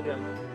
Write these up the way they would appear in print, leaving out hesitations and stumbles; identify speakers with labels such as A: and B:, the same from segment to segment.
A: holograma.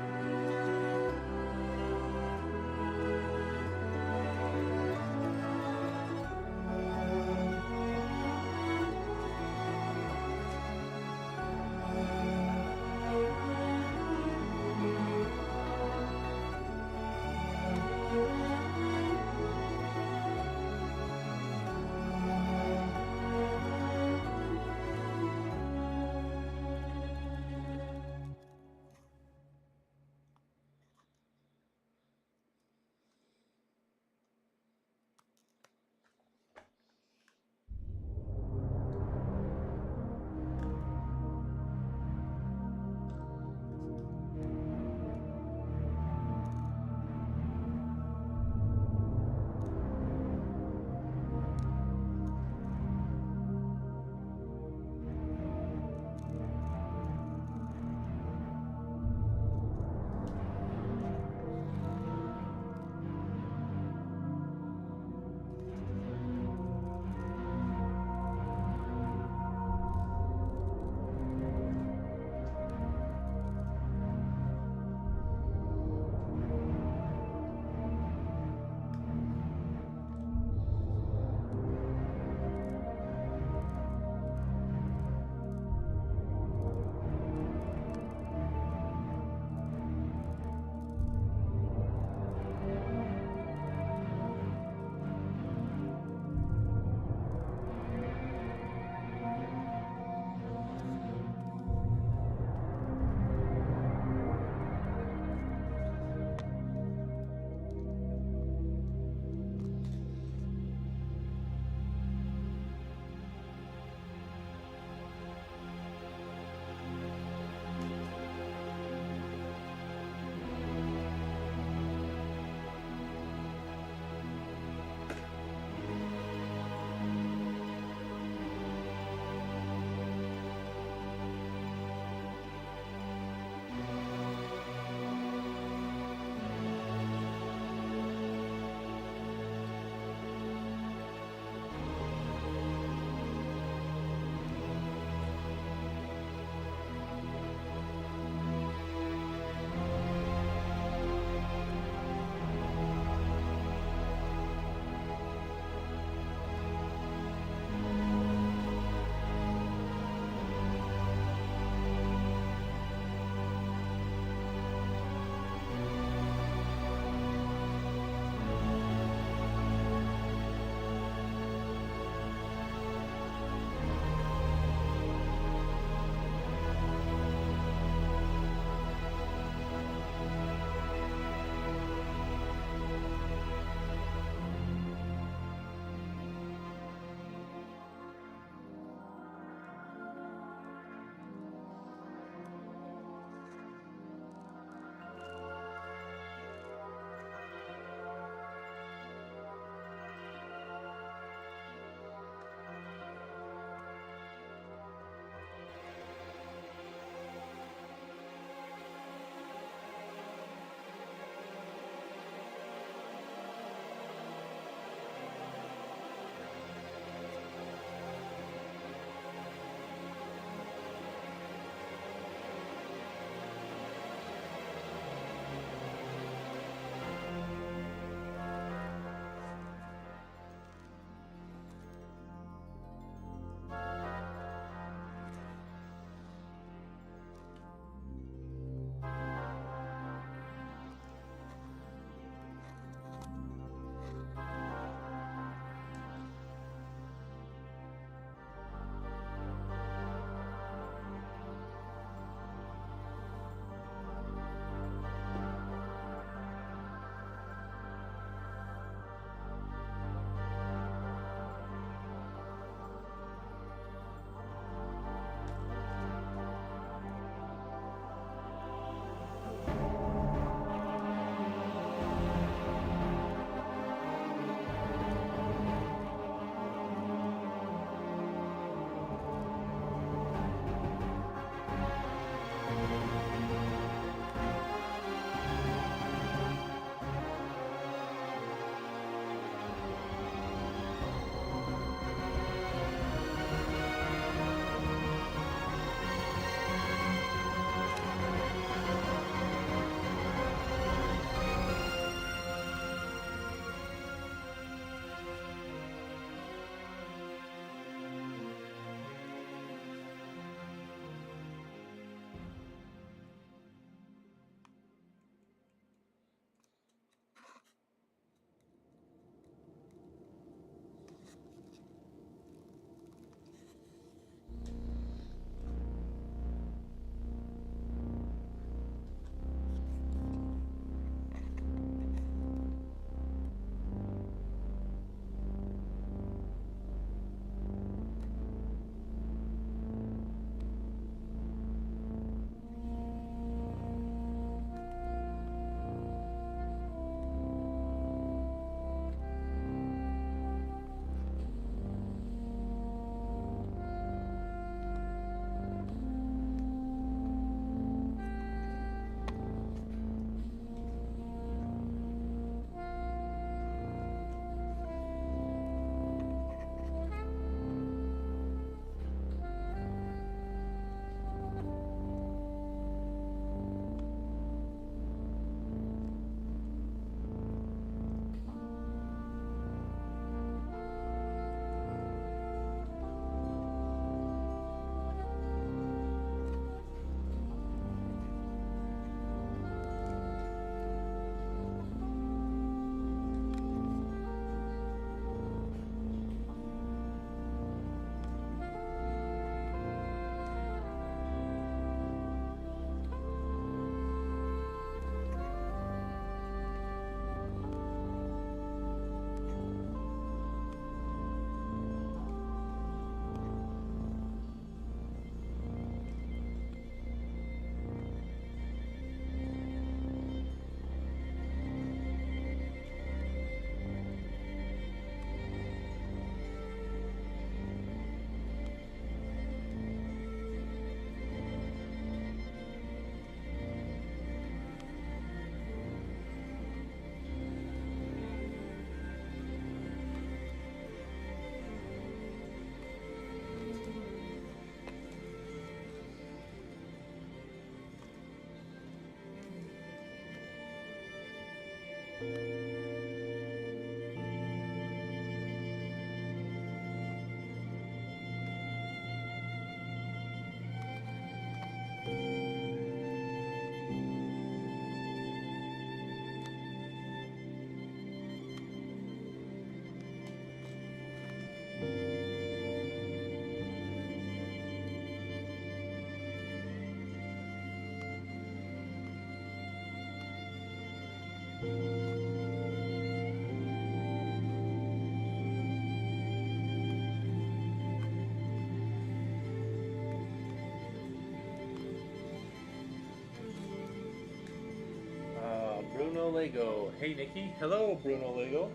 A: Lego. Hey Nikki. Hello Bruno Lego.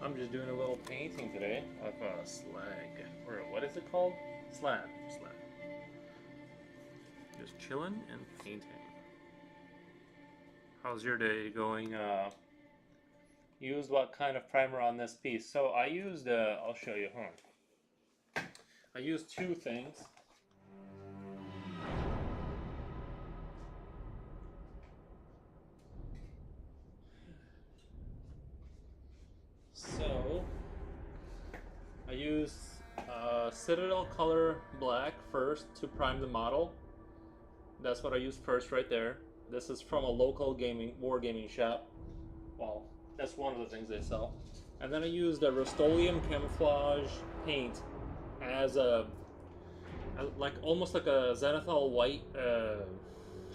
A: I'm just doing a little painting today of a slag. Or what is it called? Slaad. Slaad. Just chilling and painting. How's your day going? Used what kind of primer on this piece? So I used, I'll show you, I used two things. So I used Citadel Color Black first to prime the model. That's what I used first right there. This is from a local wargaming shop. Well, that's one of the things they sell. And then I used a Rust-Oleum camouflage paint as almost like a Zenithal white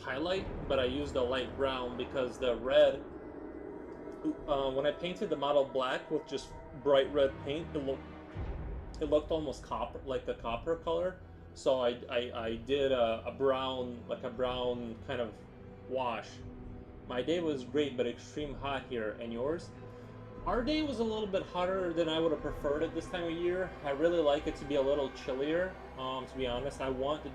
A: highlight, but I used a light brown because the red, when I painted the model black with just bright red paint, it looked almost copper, like a copper color. So I did a brown, like a brown kind of wash. My day was great, but extreme hot here. And yours? Our day was a little bit hotter than I would have preferred at this time of year. I really like it to be a little chillier. To be honest, I want the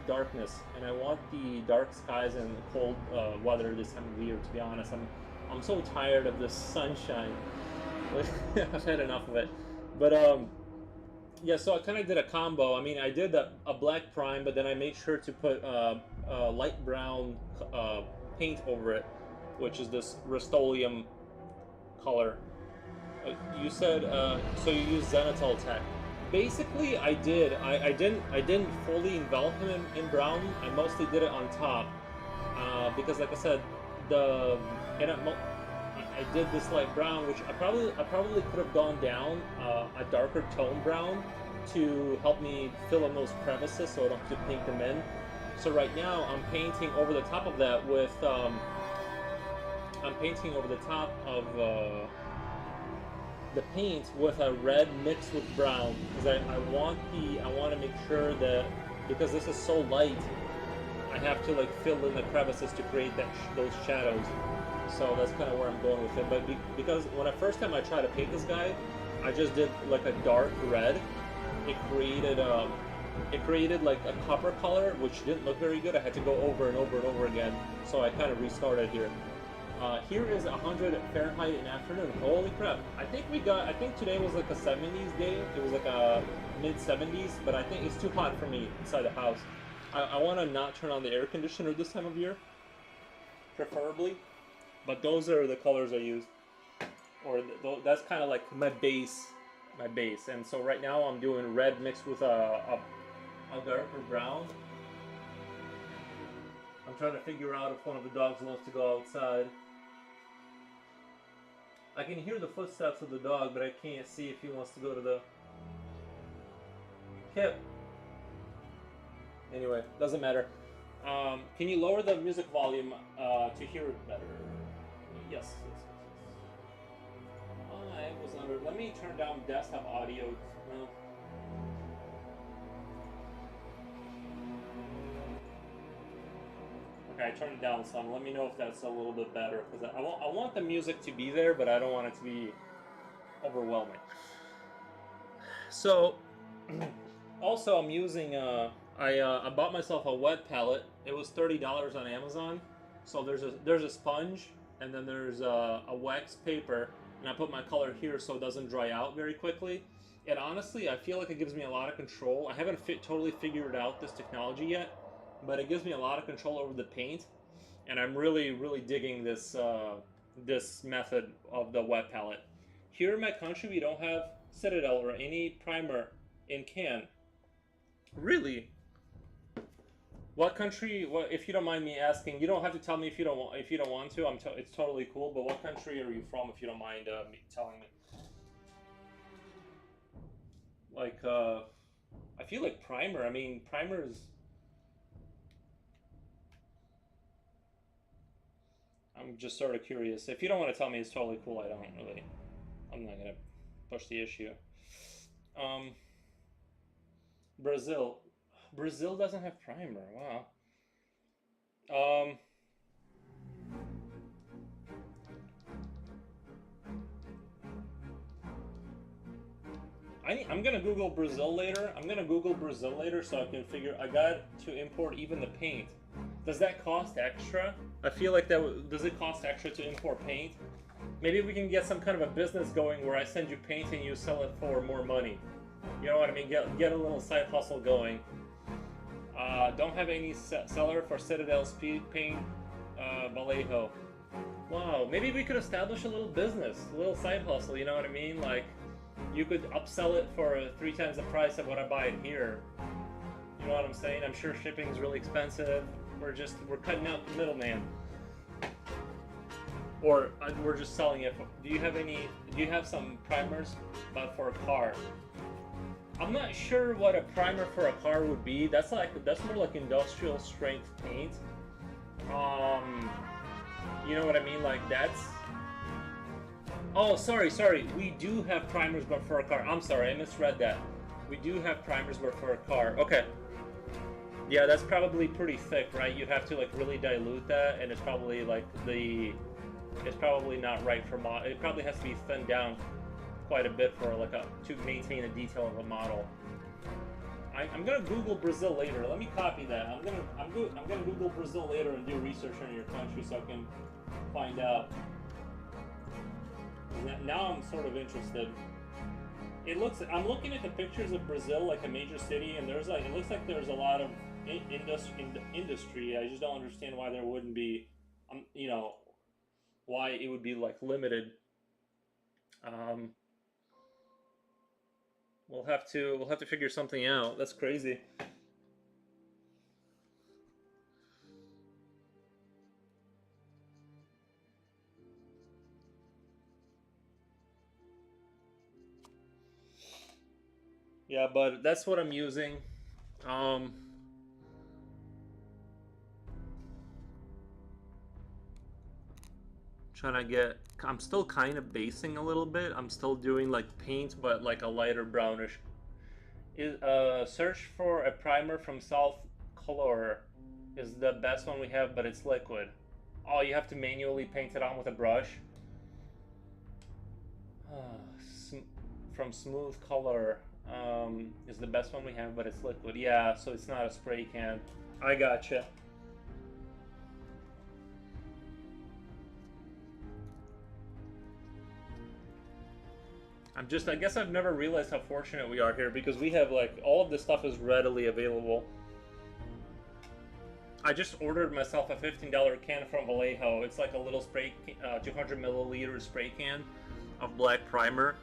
A: darkness, and I want the dark skies and cold weather this time of year. To be honest, I'm so tired of this sunshine. I've had enough of it. But yeah, so I kind of did a combo. I mean, I did a black prime, but then I made sure to put light brown paint over it, which is this Rust-Oleum color. You said so you used Zenithal Tech. Basically, I did. I didn't fully envelop him in brown. I mostly did it on top because, like I said, I did this light brown, which I probably could have gone down a darker tone brown to help me fill in those crevices, so I don't have to paint them in. So right now I'm painting over the top of that with I'm painting over the top of the paint with a red mixed with brown because I want to make sure that, because this is so light, I have to like fill in the crevices to create those shadows. So that's kind of where I'm going with it. But because when the first time I tried to paint this guy, I just did like a dark red. It created like a copper color, which didn't look very good. I had to go over and over and over again. So I kind of restarted here. Here is 100 Fahrenheit in afternoon. Holy crap! I think today was like a 70s day. It was like a mid 70s, but I think it's too hot for me inside the house. I want to not turn on the air conditioner this time of year, preferably. But those are the colors I use, or that's kind of like my base. And so right now I'm doing red mixed with a darker brown. I'm trying to figure out if one of the dogs wants to go outside. I can hear the footsteps of the dog, but I can't see if he wants to go to the Kip. Anyway, doesn't matter. Can you lower the music volume to hear it better? Yes. I was under. Let me turn down desktop audio. No. Okay, I turned it down some. Let me know if that's a little bit better, because I want the music to be there, but I don't want it to be overwhelming. So, also I'm using. I bought myself a wet palette. It was $30 on Amazon. So there's a sponge, and then there's a wax paper, and I put my color here so it doesn't dry out very quickly. And honestly, I feel like it gives me a lot of control. I haven't totally figured out this technology yet, but it gives me a lot of control over the paint, and I'm really, really digging this this method of the wet palette. Here in my country, we don't have Citadel or any primer in can. Really? What country? What, if you don't mind me asking, you don't have to tell me if you don't want. If you don't want to, it's totally cool. But what country are you from? If you don't mind me telling me. Like, I feel like primer. I mean, primers. I'm just sort of curious. If you don't want to tell me, it's totally cool. I don't really. I'm not gonna push the issue. Um, Brazil. Brazil doesn't have primer. Wow. Um, I'm gonna Google Brazil later. I'm gonna Google Brazil later so I can figure. I got to import even the paint. Does that cost extra? I feel like does it cost extra to import paint? Maybe we can get some kind of a business going where I send you paint and you sell it for more money. You know what I mean? Get a little side hustle going. Don't have any seller for Citadel Speed Paint Vallejo. Wow, maybe we could establish a little business, a little side hustle. You know what I mean? Like, you could upsell it for 3 times the price of what I buy it here. You know what I'm saying? I'm sure shipping is really expensive. We're cutting out the middleman. Or we're just selling it. Do you have some primers, but for a car? I'm not sure what a primer for a car would be. That's more like industrial strength paint. You know what I mean? Like that's. Oh, sorry. We do have primers, but for a car. I'm sorry, I misread that. We do have primers, but for a car. Okay. Yeah, that's probably pretty thick, right? You'd have to like really dilute that, and it's probably like it's probably not right for model. It probably has to be thinned down quite a bit for like to maintain the detail of a model. I'm gonna Google Brazil later. Let me copy that. I'm gonna Google Brazil later and do research on your country so I can find out. Now I'm sort of interested. I'm looking at the pictures of Brazil, like a major city, and it looks like there's a lot of industry. I just don't understand why there wouldn't be, why it would be like limited. We'll have to figure something out. That's crazy. Yeah, but that's what I'm using. I'm still kind of basing a little bit. I'm still doing like paint, but like a lighter brownish. Search for a primer from South Color is the best one we have, but it's liquid. Oh, you have to manually paint it on with a brush. From Smooth Color is the best one we have, but it's liquid. Yeah, so it's not a spray can. I gotcha. I guess I've never realized how fortunate we are here because we have like all of this stuff is readily available. I just ordered myself a $15 can from Vallejo. It's like a little spray, 200 milliliter spray can of black primer.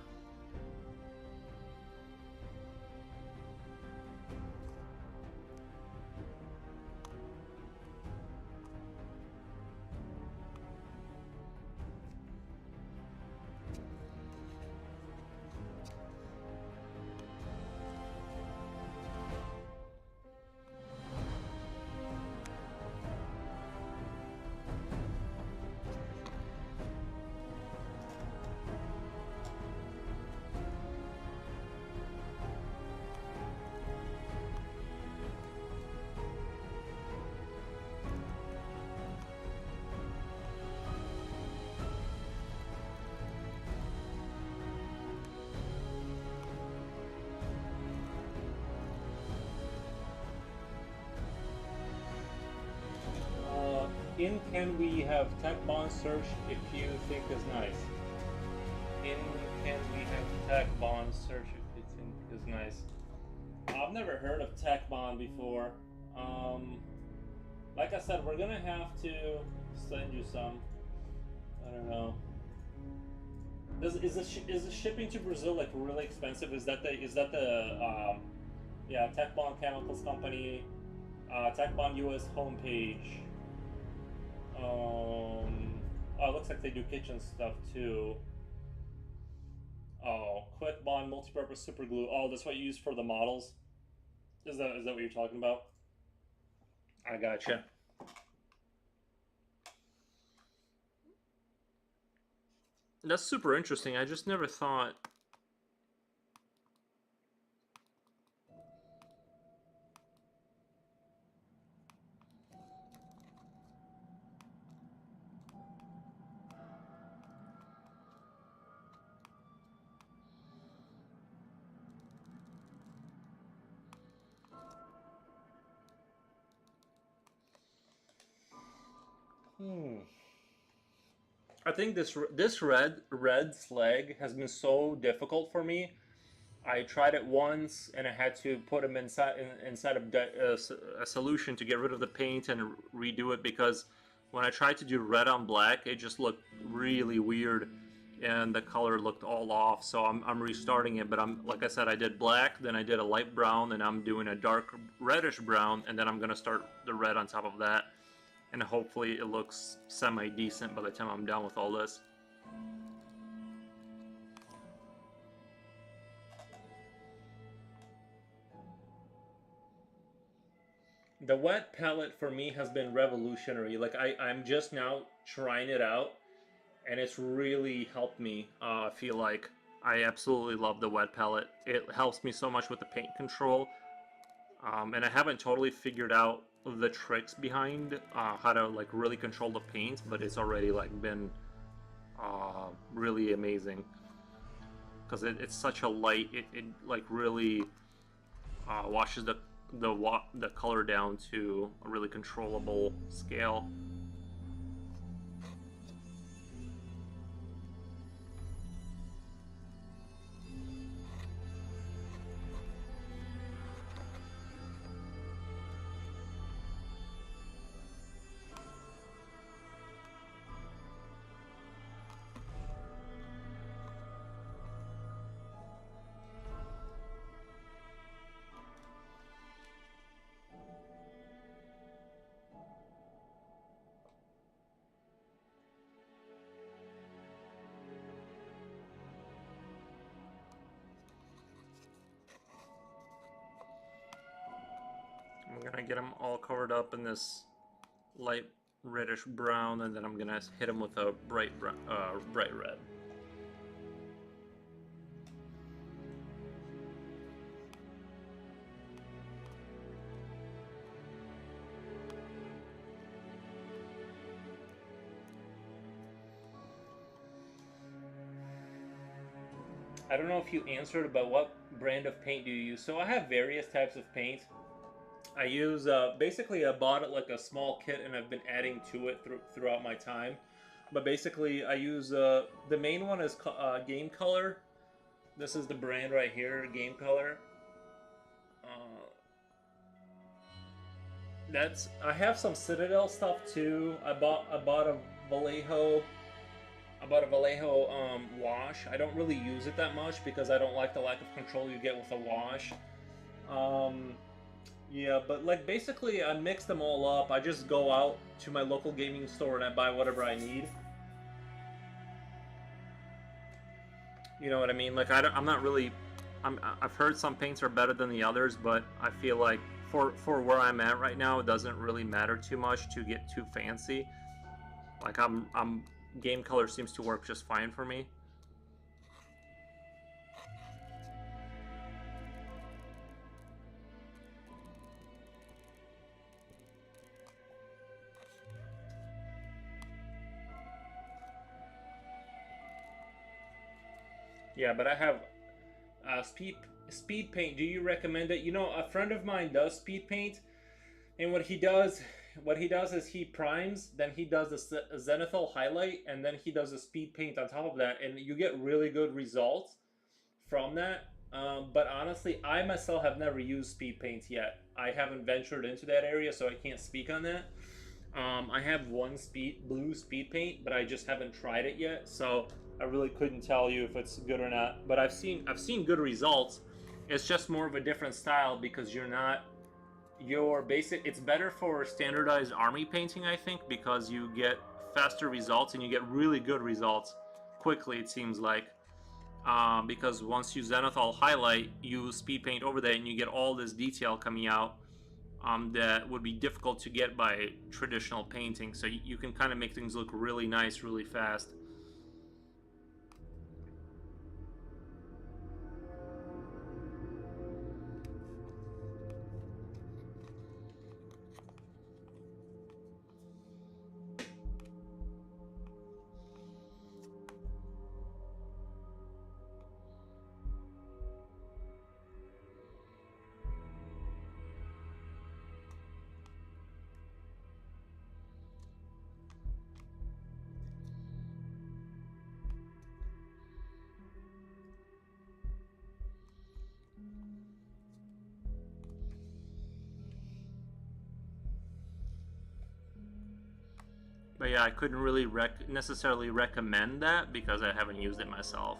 A: In can we have tech bond search if you think is nice? In can we have tech bond search if you think is nice? I've never heard of tech bond before. Like I said, we're gonna have to send you some. I don't know. Is the shipping to Brazil like really expensive? Is that the yeah, Tech Bond Chemicals Company, Tech Bond US homepage. Oh, it looks like they do kitchen stuff too. Oh, Quick Bond multi-purpose super glue. Oh, that's what you use for the models. Is that what you're talking about? I gotcha. That's super interesting. I just never thought. Hmm. I think this red slag has been so difficult for me. I tried it once and I had to put them inside of a solution to get rid of the paint and redo it because when I tried to do red on black, it just looked really weird and the color looked all off. So I'm restarting it, but I'm like I said, I did black, then I did a light brown, and I'm doing a dark reddish brown, and then I'm gonna start the red on top of that, and hopefully it looks semi decent by the time I'm done with all this. The wet palette for me has been revolutionary. Like I'm just now trying it out, and it's really helped me. I feel like I absolutely love the wet palette. It helps me so much with the paint control, and I haven't totally figured out the tricks behind how to like really control the paint, but it's already like been really amazing because it's such a light. It like really washes the color down to a really controllable scale. I'm gonna get them all covered up in this light reddish brown, and then I'm gonna hit them with a bright red. I don't know if you answered, but what brand of paint do you use? So I have various types of paint. I use basically I bought it like a small kit and I've been adding to it throughout my time. But basically I use the main one is Game Color. This is the brand right here, Game Color. Uh, that's I have some Citadel stuff too. I bought a Vallejo. I bought a Vallejo wash. I don't really use it that much because I don't like the lack of control you get with a wash. Um, Yeah, but like basically I mix them all up. I just go out to my local gaming store and I buy whatever I need. You know what I mean? Like I'm not really. I've heard some paints are better than the others, but I feel like for where I'm at right now, it doesn't really matter too much to get too fancy. Like I'm game color seems to work just fine for me. Yeah, but I have speed paint. Do you recommend it? You know, a friend of mine does speed paint, and what he does is he primes, then he does a zenithal highlight, and then he does a speed paint on top of that, and you get really good results from that. But honestly, I myself have never used speed paint yet. I haven't ventured into that area, so I can't speak on that. I have one blue speed paint, but I just haven't tried it yet, so I really couldn't tell you if it's good or not. But I've seen good results. It's just more of a different style because you're not your basic. It's better for standardized army painting, I think, because you get faster results and you get really good results quickly. It seems like because once you zenithal highlight, you speed paint over that, and you get all this detail coming out that would be difficult to get by traditional painting. So you can kind of make things look really nice, really fast. But yeah, I couldn't really necessarily recommend that because I haven't used it myself.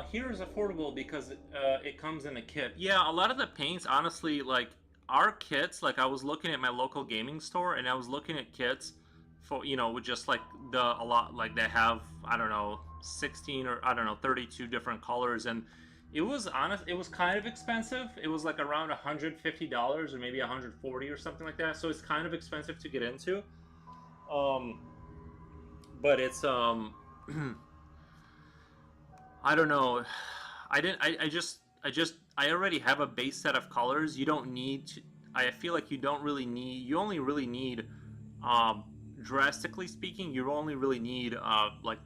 A: Here is affordable because it comes in a kit. Yeah, a lot of the paints, honestly, like our kits. Like I was looking at my local gaming store, and I was looking at kits for with just like a lot like they have I don't know 16 or I don't know 32 different colors, and it was honest. It was kind of expensive. It was like around $150 or maybe 140 or something like that. So it's kind of expensive to get into. Um, but it's I don't know. I didn't. I already have a base set of colors. You don't need to. I feel like you don't really need. You only really need, um, drastically speaking, you only really need like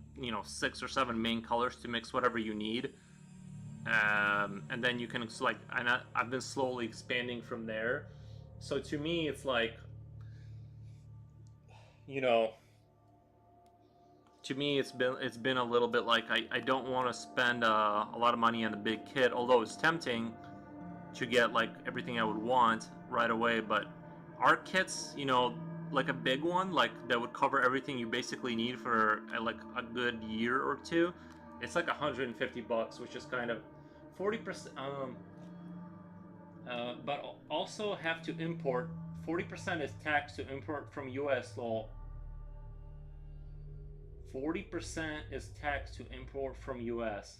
A: 6 or 7 main colors to mix whatever you need. And then you can like. I've been slowly expanding from there. So to me, it's like you know to me it's been a little bit like I don't want to spend a lot of money on the big kit, although it's tempting to get like everything I would want right away. But our kits, like a big one like that would cover everything you basically need for like a good year or two, it's like $150, which is kind of 40%. But also have to import 40% is tax to import from US law. 40% is tax to import from US.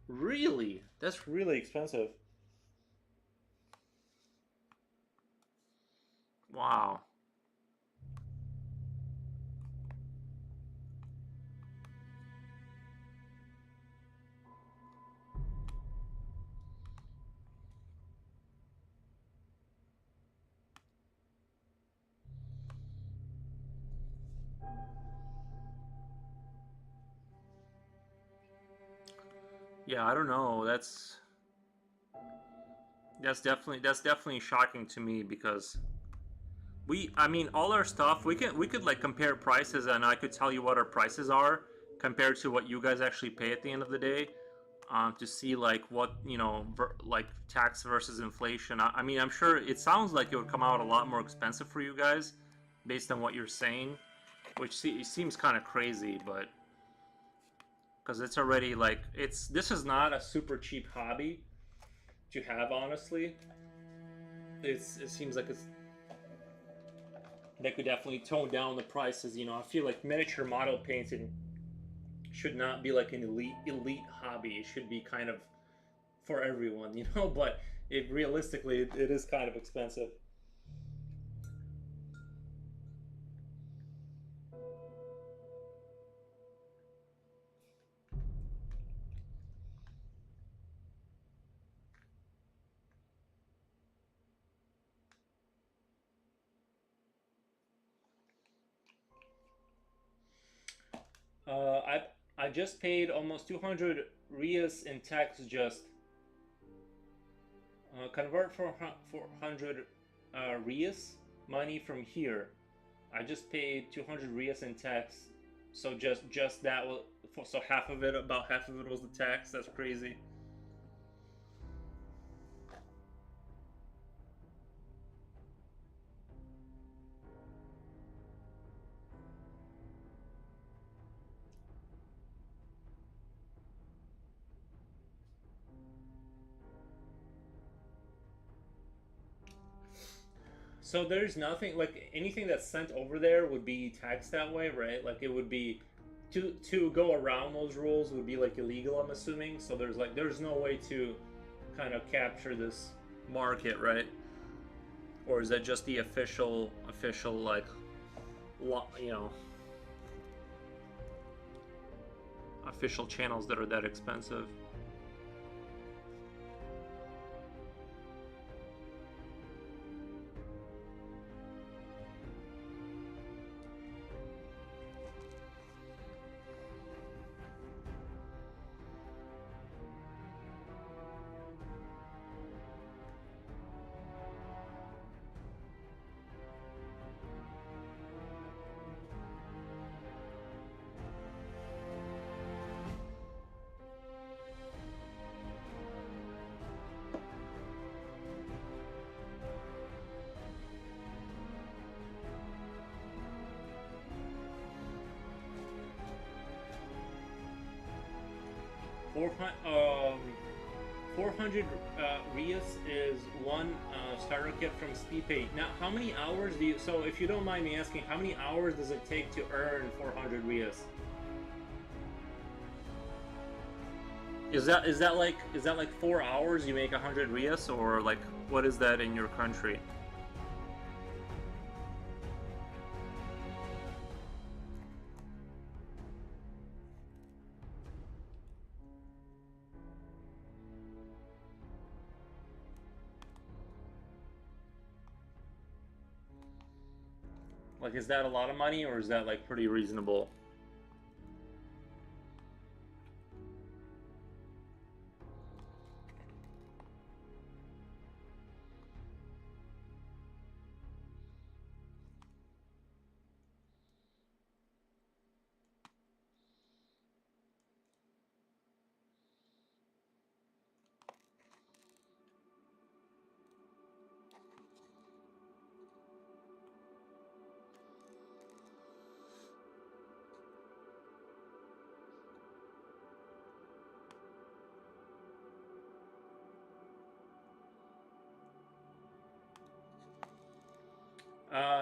A: Really? That's really expensive. Wow. Yeah, I don't know. That's definitely shocking to me because I mean all our stuff we could like compare prices, and I could tell you what our prices are compared to what you guys actually pay at the end of the day, to see like what like tax versus inflation. I mean, I'm sure it sounds like it would come out a lot more expensive for you guys based on what you're saying, which seems kind of crazy, but because it's already like this is not a super cheap hobby to have, honestly. It seems like they could definitely tone down the prices. I feel like miniature model painting should not be like an elite hobby. It should be kind of for everyone, but it is kind of expensive. I just paid almost 200 rias in tax. Just convert for 400 rias money from here. I just paid 200 rias in tax. So just that was so about half of it was the tax. That's crazy. So there's nothing like anything that's sent over there would be taxed that way, right? Like it would be to go around those rules would be like illegal, I'm assuming. So there's no way to kind of capture this market, right? Or is that just the official like you know official channels that are that expensive? 400 Rias is one starter kit from Speed Paint. Now, how many hours do you? So, if you don't mind me asking, how many hours does it take to earn 400 Rias? Is that like 4 hours you make 100 Rias, or like what is that in your country? Like, is that a lot of money, or is that like pretty reasonable?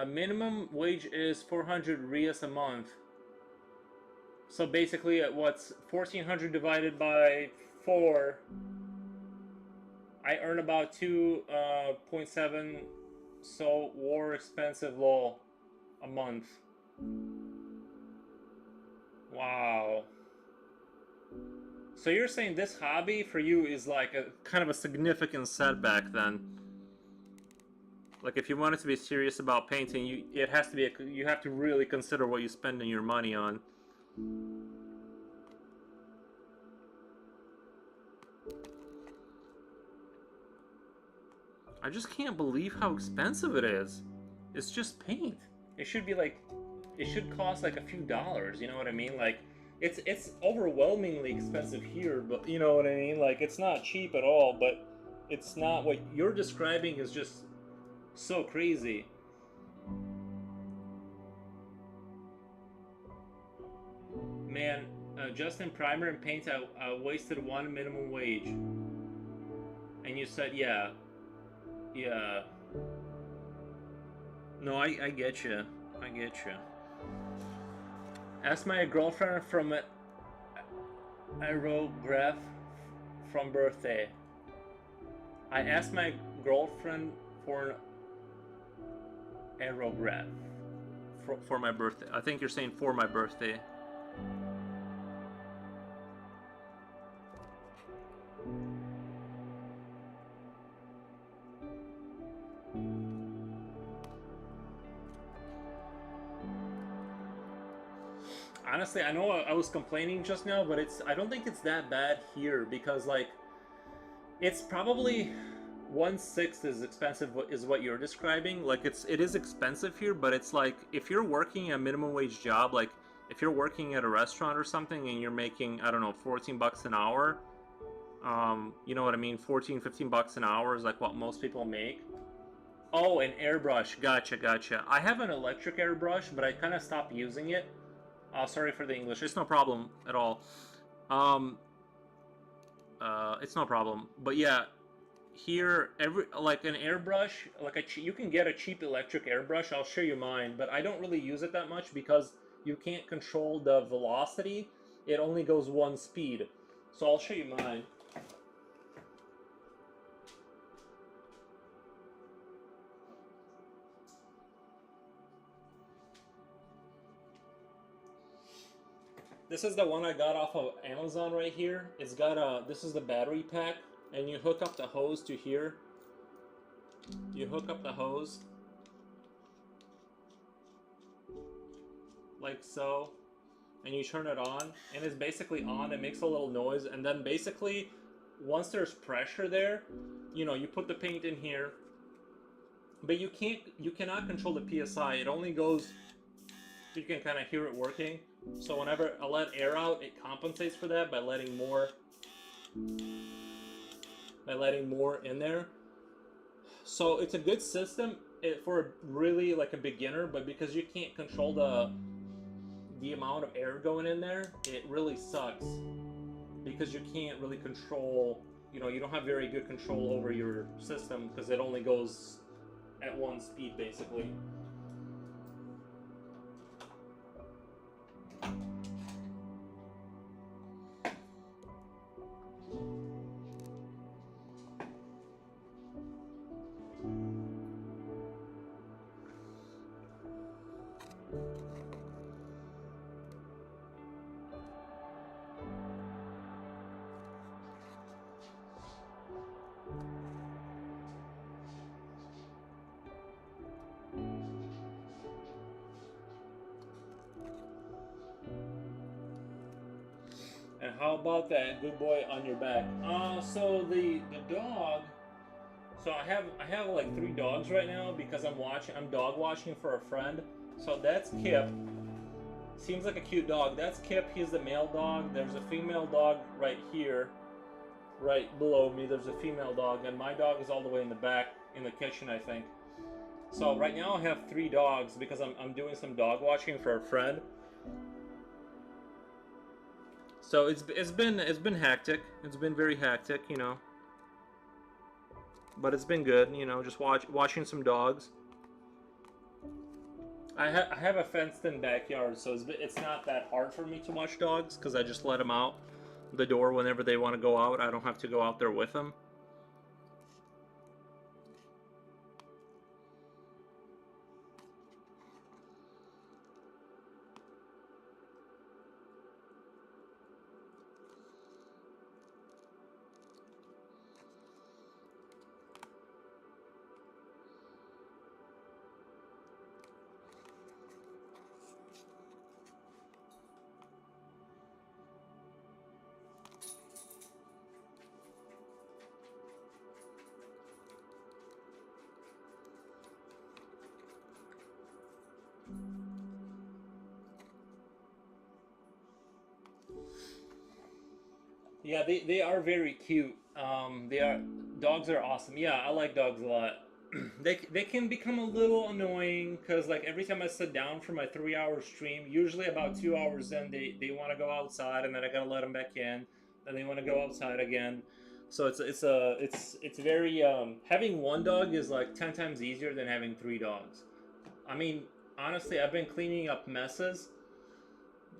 A: Minimum wage is 400 Rias a month. So basically, what's 1400 divided by 4? I earn about 2.7, so war expensive lol a month. Wow. So you're saying this hobby for you is like a kind of a significant setback then? Like, if you wanted to be serious about painting, it has to be you have to really consider what you're spending your money on. I just can't believe how expensive it is. It's just paint. It should be like, it should cost like a few dollars, you know what I mean? Like, it's overwhelmingly expensive here, but you know what I mean? Like, it's not cheap at all, but it's not what you're describing is just so crazy. Man, just in primer and paint, I wasted one minimum wage. And you said, yeah, yeah. No, I get you. I get you. Ask my girlfriend from aerograph from birthday. I asked my girlfriend for an aerograph for my birthday. I think you're saying for my birthday. Honestly, I know I was complaining just now, but I don't think it's that bad here because like it's probably 1/6 is expensive is what you're describing. Like it is expensive here, but it's like if you're working a minimum wage job, like if you're working at a restaurant or something and you're making, I don't know, 14 bucks an hour, you know what I mean, 14, 15 bucks an hour is like what most people make. Oh, an airbrush. Gotcha, gotcha. I have an electric airbrush, but I kind of stopped using it. Sorry for the English. It's no problem at all. Um, it's no problem. But yeah, here like an airbrush, like you can get a cheap electric airbrush. I'll show you mine, but I don't really use it that much because you can't control the velocity. It only goes one speed. So I'll show you mine. This is the one I got off of Amazon right here. It's got this is the battery pack, and you hook up the hose to here. You hook up the hose like so, and you turn it on, and it's basically on. It makes a little noise, and then basically, once there's pressure there, you know, you put the paint in here, but you cannot control the PSI. It only goes. You can kind of hear it working. So whenever I let air out, it compensates for that by letting more in there. So it's a good system for really like a beginner, but because you can't control the amount of air going in there, it really sucks. because you can't really control, you know, you don't have very good control over your system because it only goes at one speed basically. And how about that good boy on your back? So the dog. So I have like 3 dogs right now because I'm dog watching for a friend. So that's Kip. Seems like a cute dog. That's Kip. He's the male dog. There's a female dog right here, right below me. There's a female dog, and my dog is all the way in the back in the kitchen, I think. So right now I have 3 dogs because I'm doing some dog watching for a friend. So it's been hectic. It's been very hectic, you know. But it's been good, you know. Just watching some dogs. I have a fenced-in backyard, so it's not that hard for me to watch dogs because I just let them out the door whenever they want to go out. I don't have to go out there with them. Yeah, they are very cute. They are dogs are awesome. Yeah, I like dogs a lot. They can become a little annoying because like every time I sit down for my 3 hour stream, usually about 2 hours in, they want to go outside and then I gotta let them back in. Then they want to go outside again. So it's very having one dog is like 10 times easier than having 3 dogs. I mean, honestly, I've been cleaning up messes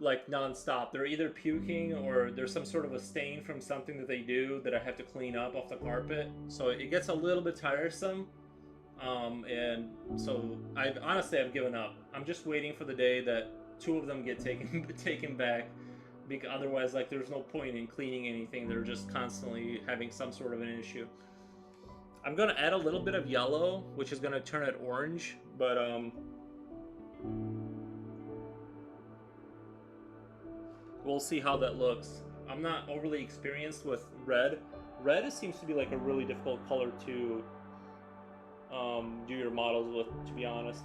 A: like nonstop. They're either puking or there's some sort of a stain from something that they do that I have to clean up off the carpet. So it gets a little bit tiresome. And so I've given up. I'm just waiting for the day that 2 of them get taken taken back. Because otherwise, like, there's no point in cleaning anything. They're just constantly having some sort of an issue. I'm gonna add a little bit of yellow, which is gonna turn it orange. But we'll see how that looks. I'm not overly experienced with red. Red seems to be like a really difficult color to do your models with, to be honest.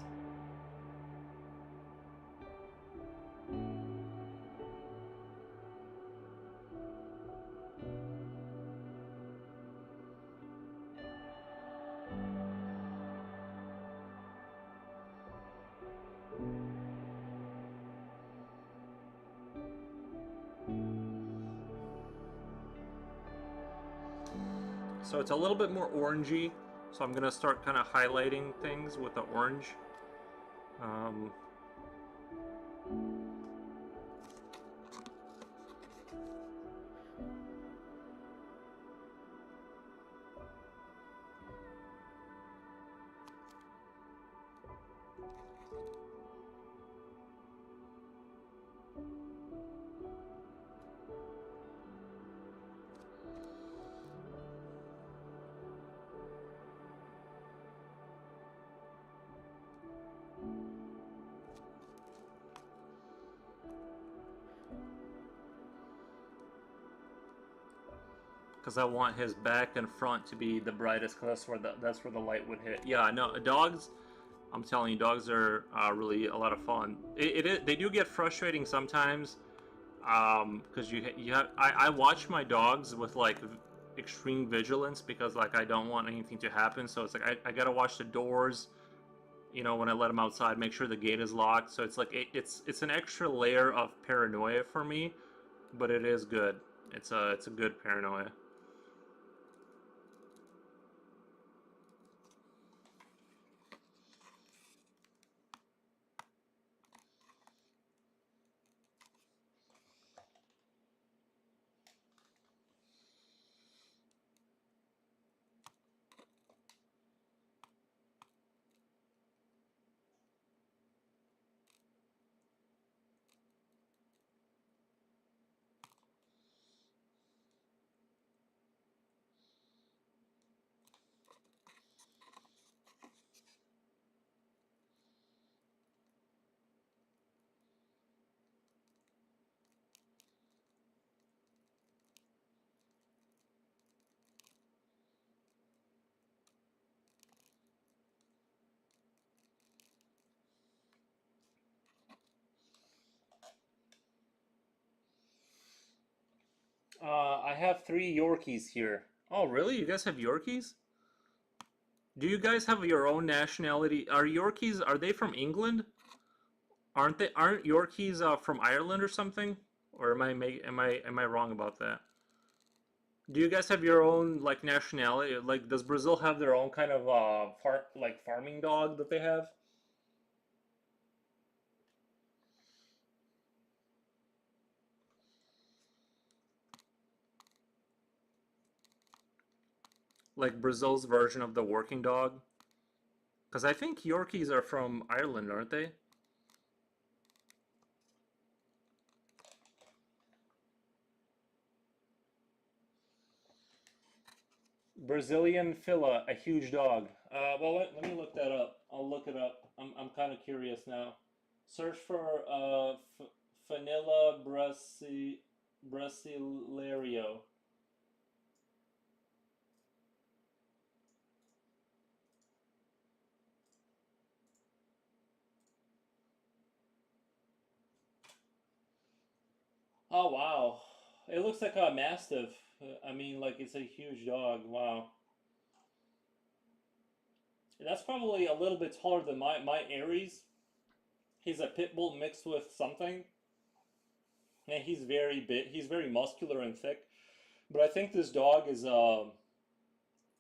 A: So it's a little bit more orangey. So I'm gonna start kind of highlighting things with the orange. Um, because I want his back and front to be the brightest, because that's where the light would hit. Yeah, no, dogs. I'm telling you, dogs are really a lot of fun. They do get frustrating sometimes, because you have I watch my dogs with like extreme vigilance because like I don't want anything to happen. So it's like I gotta watch the doors. You know, when I let them outside, make sure the gate is locked. So it's like it's an extra layer of paranoia for me, but it is good. It's a good paranoia. I have three Yorkies here. Oh, really? You guys have Yorkies? Do you guys have your own nationality? Are Yorkies? Are they from England? Aren't they? Aren't Yorkies from Ireland or something? Or am I wrong about that? Do you guys have your own like nationality? Like, does Brazil have their own kind of farming dog that they have? Like Brazil's version of the working dog? Because I think Yorkies are from Ireland, aren't they? Brazilian Fila, a huge dog. Well, let me look that up. I'll look it up. I'm kind of curious now. Search for Fanilla Brasileiro. Oh wow, it looks like a mastiff. I mean, like it's a huge dog. Wow, that's probably a little bit taller than my Aries. He's a pit bull mixed with something, and he's very big. He's very muscular and thick. But I think this dog is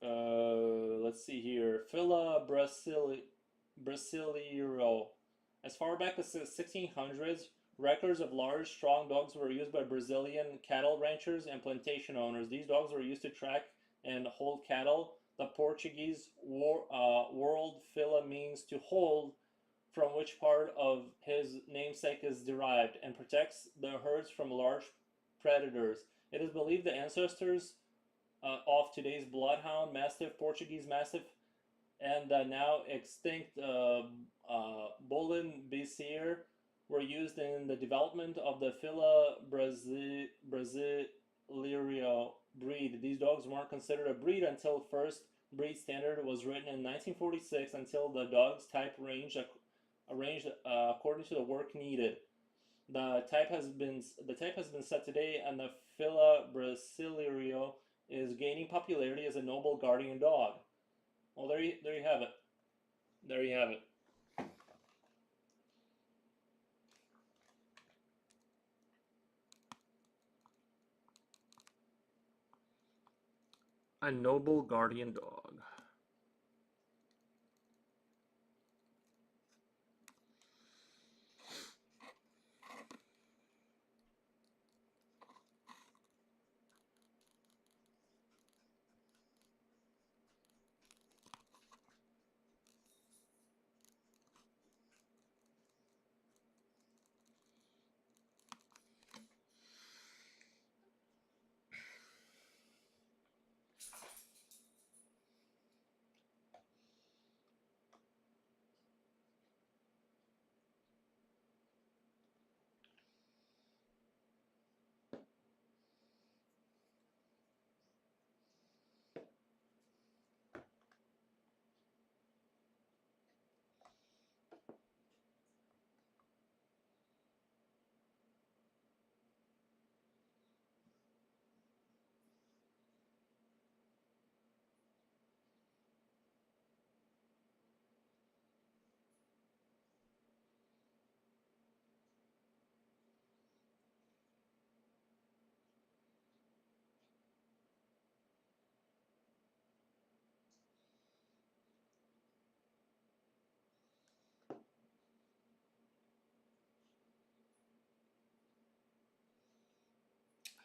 A: let's see here. Fila Brasileiro. As far back as the 1600s, records of large, strong dogs were used by Brazilian cattle ranchers and plantation owners. These dogs were used to track and hold cattle. The Portuguese world Fila means to hold, from which part of his namesake is derived, and protects the herds from large predators. It is believed the ancestors of today's bloodhound, Mastiff, Portuguese Mastiff, and now extinct Bolin Bezier were used in the development of the Fila Brasileiro breed. These dogs weren't considered a breed until first breed standard was written in 1946, until the dog's type arranged according to the work needed. The type has been set today, and the Fila Brasileiro is gaining popularity as a noble guardian dog. Well, there you have it. There you have it. A noble guardian dog.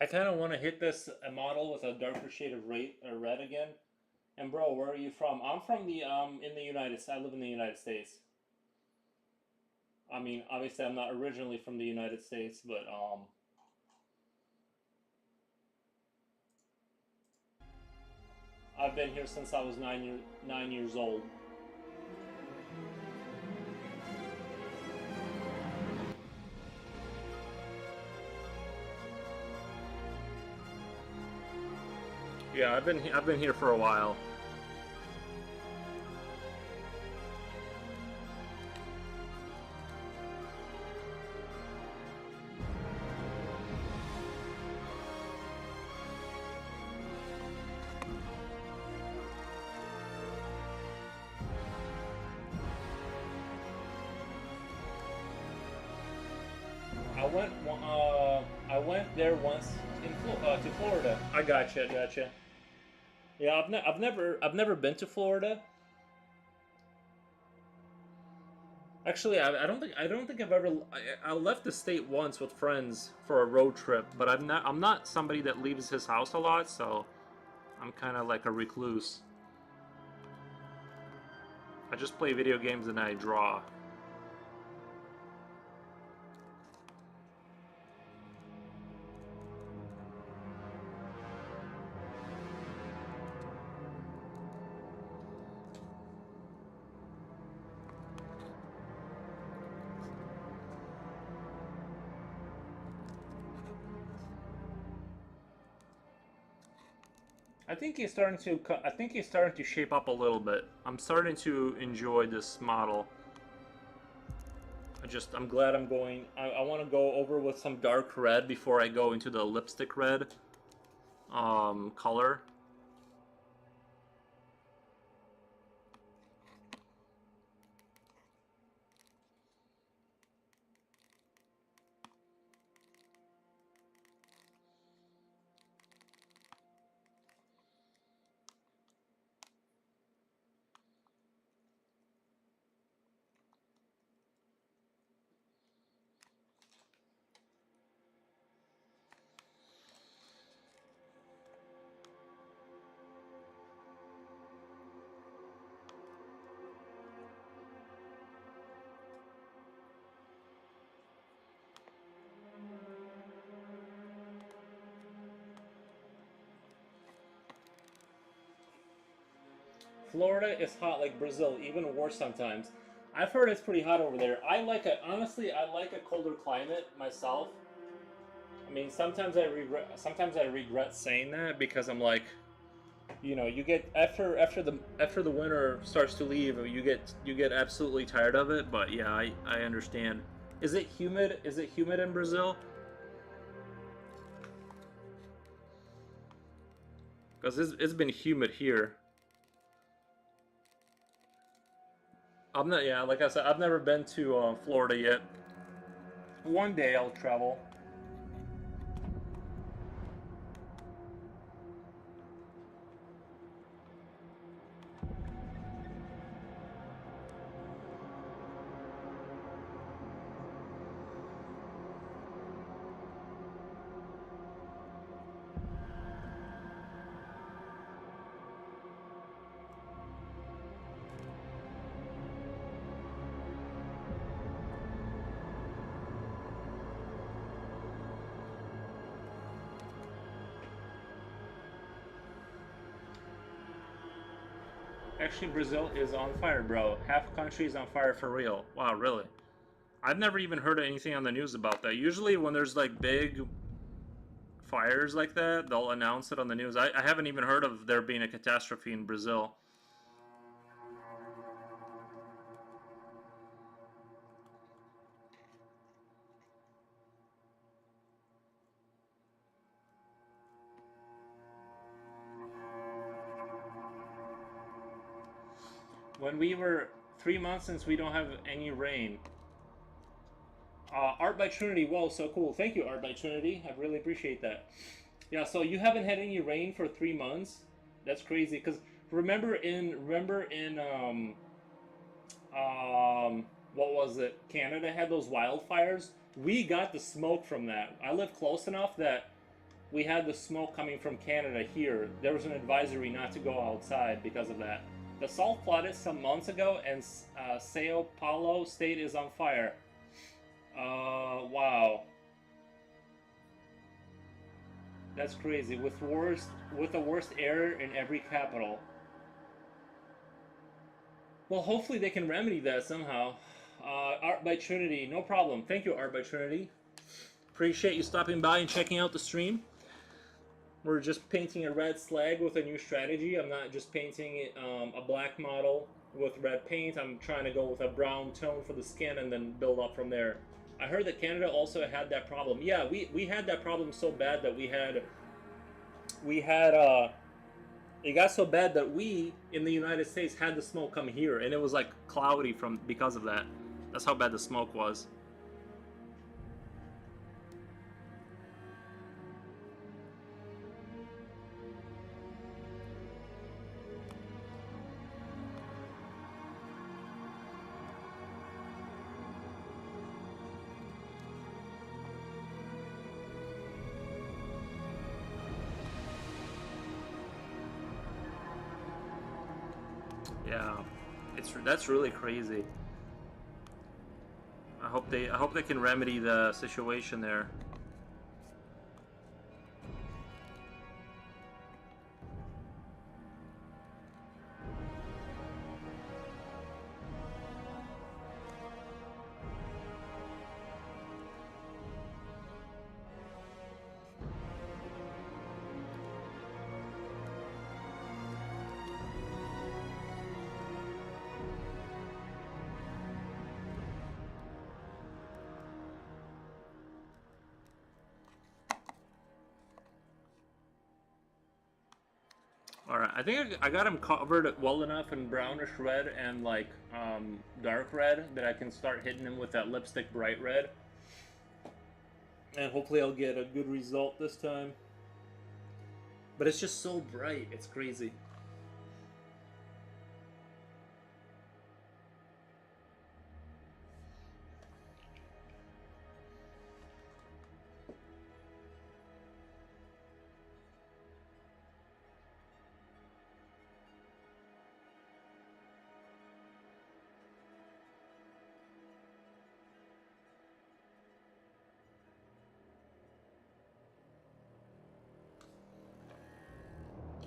A: I kind of want to hit this model with a darker shade of red again. And bro, where are you from? I'm from the in the United States. I live in the United States. I mean, obviously, I'm not originally from the United States, but I've been here since I was 9 years old. Yeah, I've been here for a while. I went there once to Florida. I gotcha, gotcha. Yeah, I've never been to Florida. Actually, I don't think I've ever. I left the state once with friends for a road trip, but I'm not somebody that leaves his house a lot, so I'm kind of like a recluse. I just play video games and I draw. I think he's starting to shape up a little bit. I'm starting to enjoy this model. I'm glad I'm going. I want to go over with some dark red before I go into the lipstick red color. Florida is hot like Brazil, even worse sometimes. I've heard it's pretty hot over there. Honestly, I like a colder climate myself. I mean, sometimes I regret saying that because I'm like, you get after the winter starts to leave, you get absolutely tired of it. But yeah, I understand. Is it humid? Is it humid in Brazil? Because it's been humid here. I'm not. Yeah, like I said, I've never been to Florida yet. One day I'll travel. Actually, Brazil is on fire, bro. Half country is on fire for real. Wow, really? I've never even heard anything on the news about that. Usually, when there's like big fires like that, they'll announce it on the news. I haven't even heard of there being a catastrophe in Brazil. When we were 3 months since we don't have any rain. Art by Trinity, whoa, so cool. Thank you, Art by Trinity. I really appreciate that. Yeah, so you haven't had any rain for 3 months. That's crazy. Cause remember in what was it? Canada had those wildfires. We got the smoke from that. I live close enough that we had the smoke coming from Canada here. There was an advisory not to go outside because of that. The salt flooded some months ago, and Sao Paulo state is on fire. Wow, that's crazy. With the worst air in every capital. Well, hopefully they can remedy that somehow. Art by Trinity, no problem. Thank you, Art by Trinity. Appreciate you stopping by and checking out the stream. We're just painting a red slag with a new strategy. I'm not just painting a black model with red paint. I'm trying to go with a brown tone for the skin and then build up from there. I heard that Canada also had that problem. Yeah, we had that problem so bad that we had it got so bad that we in the United States had the smoke come here, and it was like cloudy from because of that. That's how bad the smoke was. Yeah, that's really crazy. I hope they can remedy the situation there. All right, I think I got them covered well enough in brownish red and like dark red that I can start hitting them with that lipstick bright red, and hopefully I'll get a good result this time. But it's just so bright, it's crazy.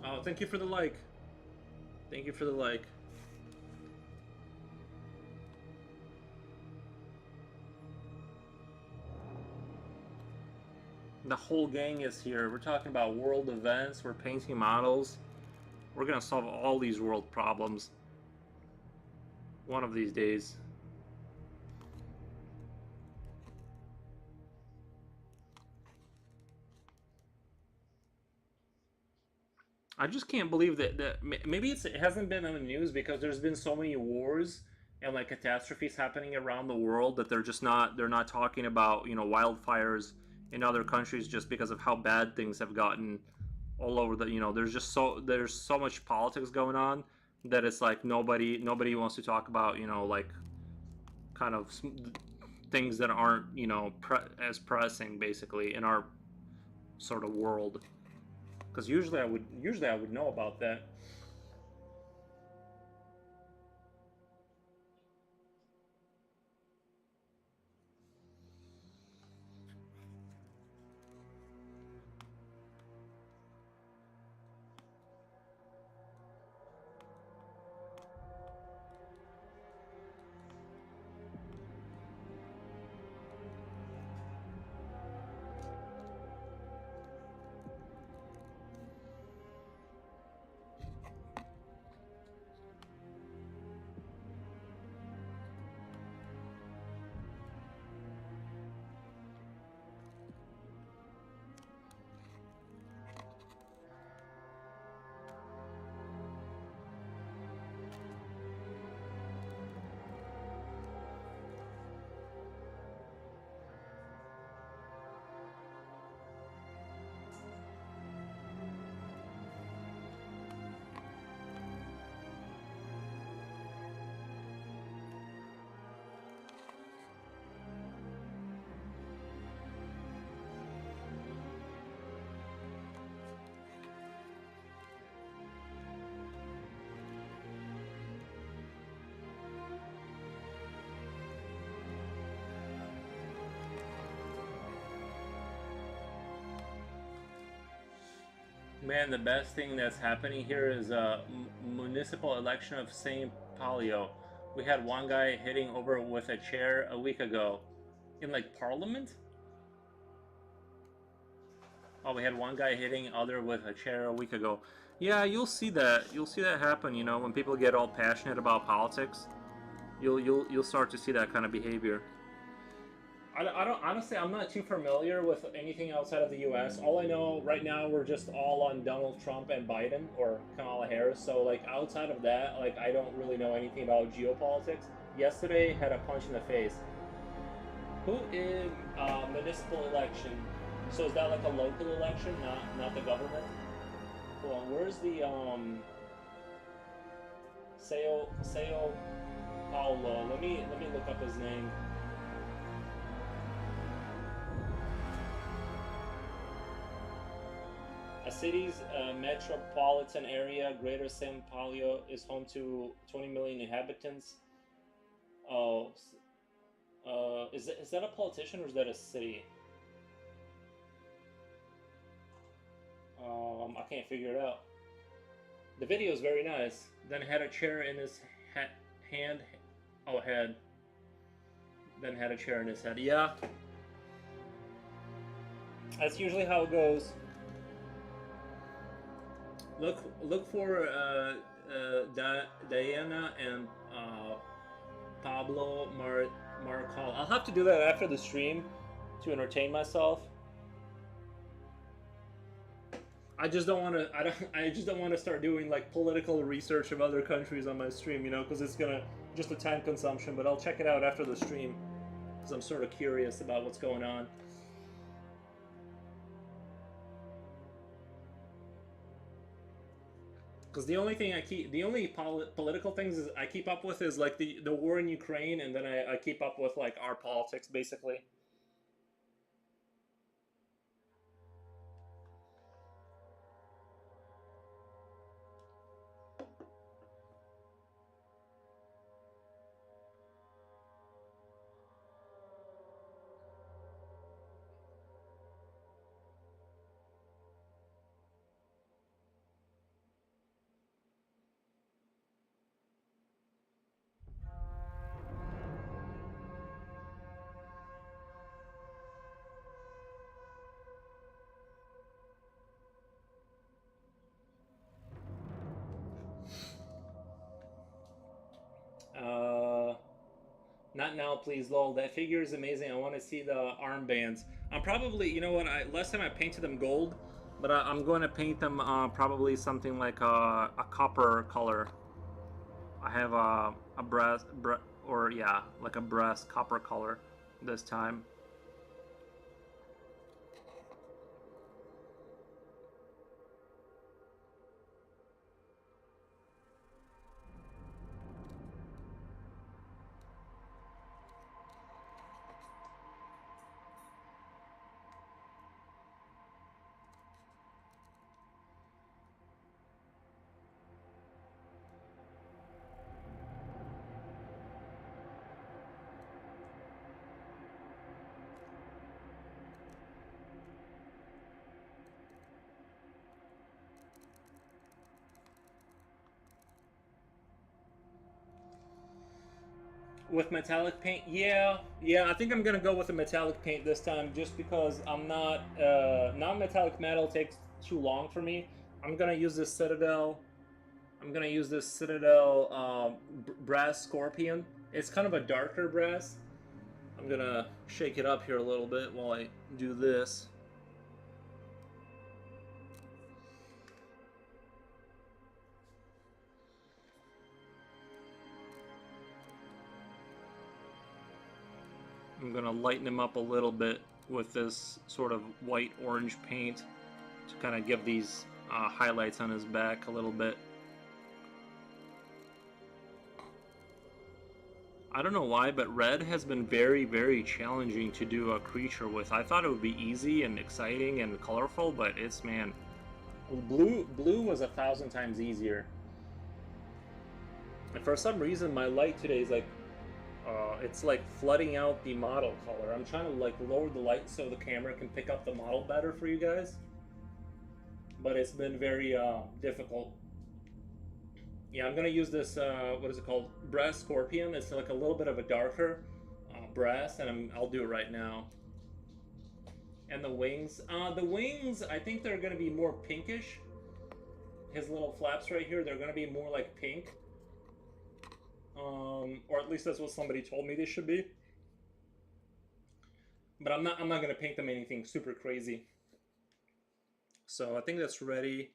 A: Oh, thank you for the like. Thank you for the like. The whole gang is here. We're talking about world events. We're painting models. We're gonna solve all these world problems one of these days. I just can't believe that maybe it hasn't been on the news because there's been so many wars and like catastrophes happening around the world that they're not talking about, you know, wildfires in other countries just because of how bad things have gotten all over the, you know, there's so much politics going on that it's like nobody wants to talk about, you know, like kind of things that aren't, you know, as pressing basically in our sort of world. Because usually I would know about that. Man, the best thing that's happening here is a municipal election of St. Palio. We had one guy hitting over with a chair a week ago. In like Parliament? Oh, we had one guy hitting other with a chair a week ago. Yeah, you'll see that. You'll see that happen. You know, when people get all passionate about politics, you'll start to see that kind of behavior. I don't honestly. I'm not too familiar with anything outside of the U.S. All I know right now, we're just all on Donald Trump and Biden or Kamala Harris. So like outside of that, like I don't really know anything about geopolitics. Yesterday had a punch in the face. Who in municipal election? So is that like a local election, not the government? Hold on, where's the Sao Paulo? Let me look up his name. A city's metropolitan area, Greater São Paulo, is home to 20 million inhabitants. Oh, is that a politician or is that a city? I can't figure it out. The video is very nice. Then had a chair in his hand. Oh, head. Then had a chair in his head. Yeah, that's usually how it goes. Look for Diana and Pablo Marcal. I'll have to do that after the stream to entertain myself. I just don't want to. I just don't want to start doing like political research of other countries on my stream, you know, because it's gonna just a time consumption. But I'll check it out after the stream because I'm sort of curious about what's going on. Because the only thing the only political things I keep up with is like the war in Ukraine, and then I keep up with like our politics basically. Uh, Not now, please, lol. That figure is amazing. I want to see the armbands. I'm probably, you know what? Last time I painted them gold, but I'm going to paint them probably something like a copper color. I have a brass, or yeah, like a brass copper color this time. With metallic paint, yeah, I think I'm gonna go with a metallic paint this time, just because I'm not non-metallic metal takes too long for me. I'm gonna use this Citadel. I'm gonna use this Citadel brass Scorpion. It's kind of a darker brass. I'm gonna shake it up here a little bit while I do this. I'm gonna lighten him up a little bit with this sort of white orange paint to kind of give these highlights on his back a little bit. I don't know why, but red has been very challenging to do a creature with. I thought it would be easy and exciting and colorful, but it's, man, blue was 1,000 times easier. And for some reason, my light today is like it's like flooding out the model color. I'm trying to like lower the light so the camera can pick up the model better for you guys. but it's been very difficult. Yeah, I'm gonna use this. What is it called? Brass Scorpion. It's like a little bit of a darker brass, and I'll do it right now. And the wings, I think they're gonna be more pinkish. His little flaps right here, they're gonna be more like pink, or at least that's what somebody told me they should be. But I'm not gonna paint them anything super crazy. So I think that's ready.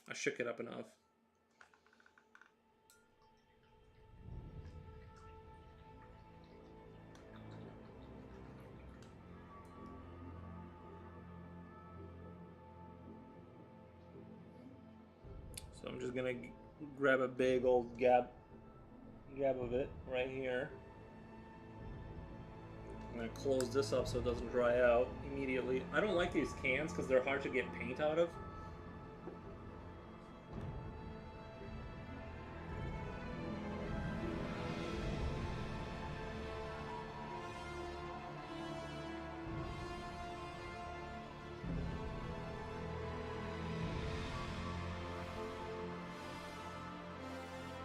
A: I shook it up enough. So I'm just gonna grab a big old gab of it right here. I'm gonna close this up so it doesn't dry out immediately. I don't like these cans because they're hard to get paint out of.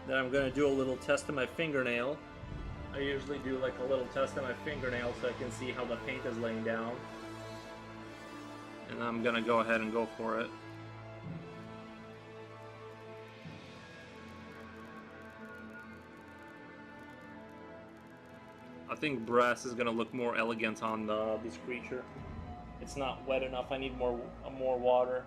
A: Then I'm gonna do a little test of my fingernail. I usually do like a little test of my fingernail so I can see how the paint is laying down. And I'm gonna go ahead and go for it. I think brass is gonna look more elegant on this creature. It's not wet enough. I need more water.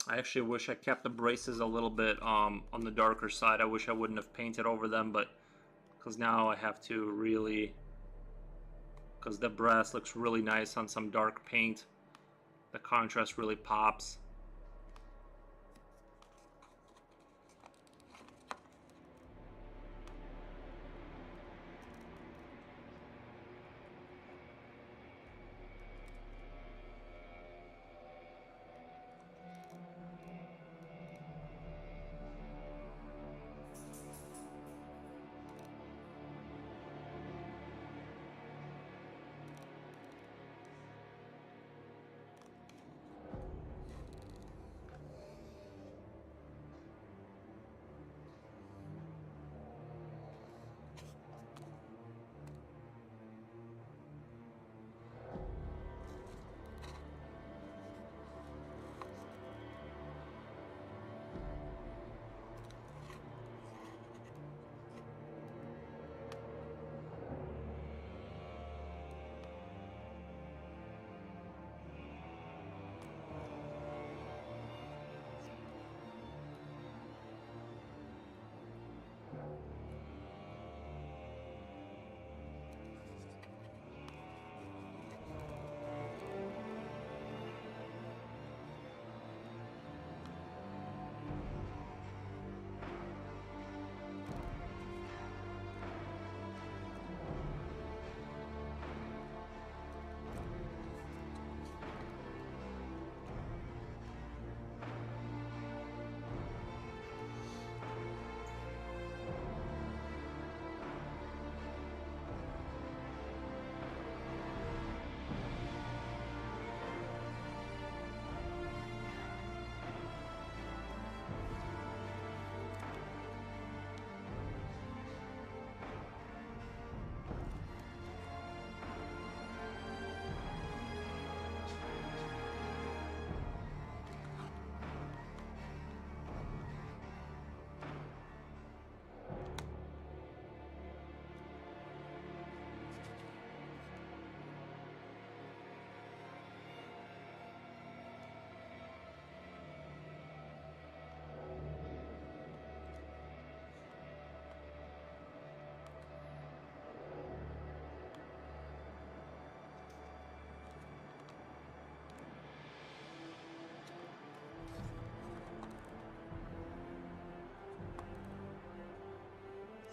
A: I actually wish I kept the braces a little bit on the darker side. I wish I wouldn't have painted over them, but because now I have to really, because the brass looks really nice on some dark paint. The contrast really pops.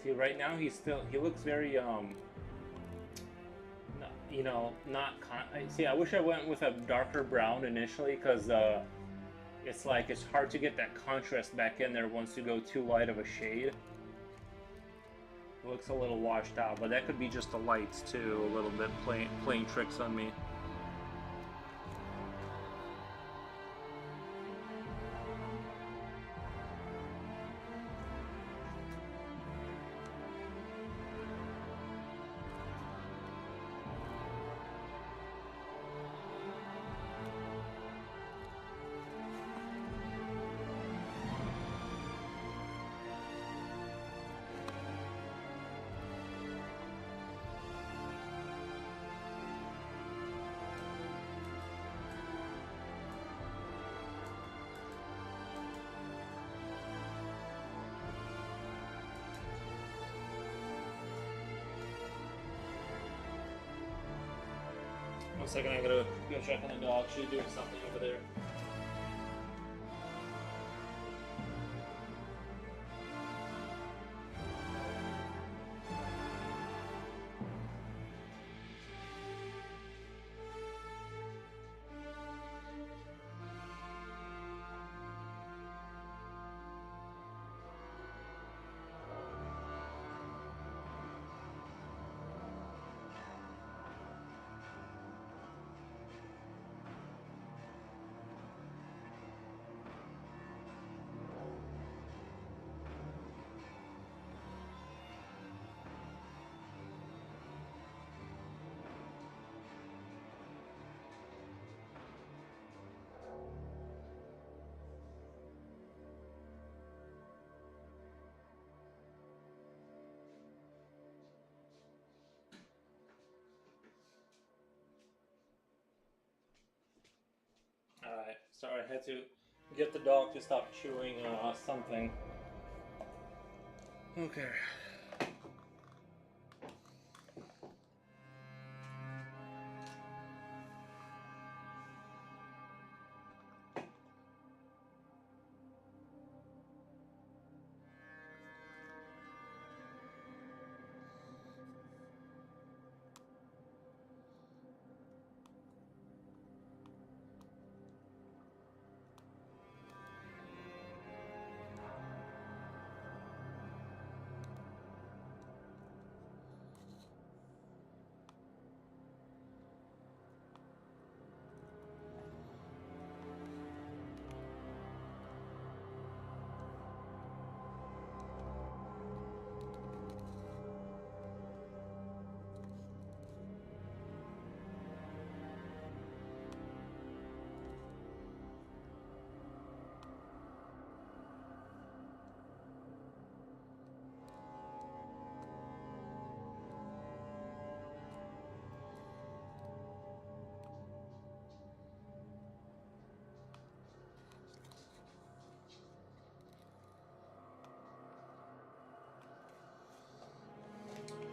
A: See, right now he looks very you know, not see. I wish I went with a darker brown initially because it's like it's hard to get that contrast back in there once you go too light of a shade. It looks a little washed out, but that could be just the lights too, a little bit playing tricks on me. One second, I gotta go check on the dog. She's doing something over there. Alright, sorry, I had to get the dog to stop chewing something. Okay.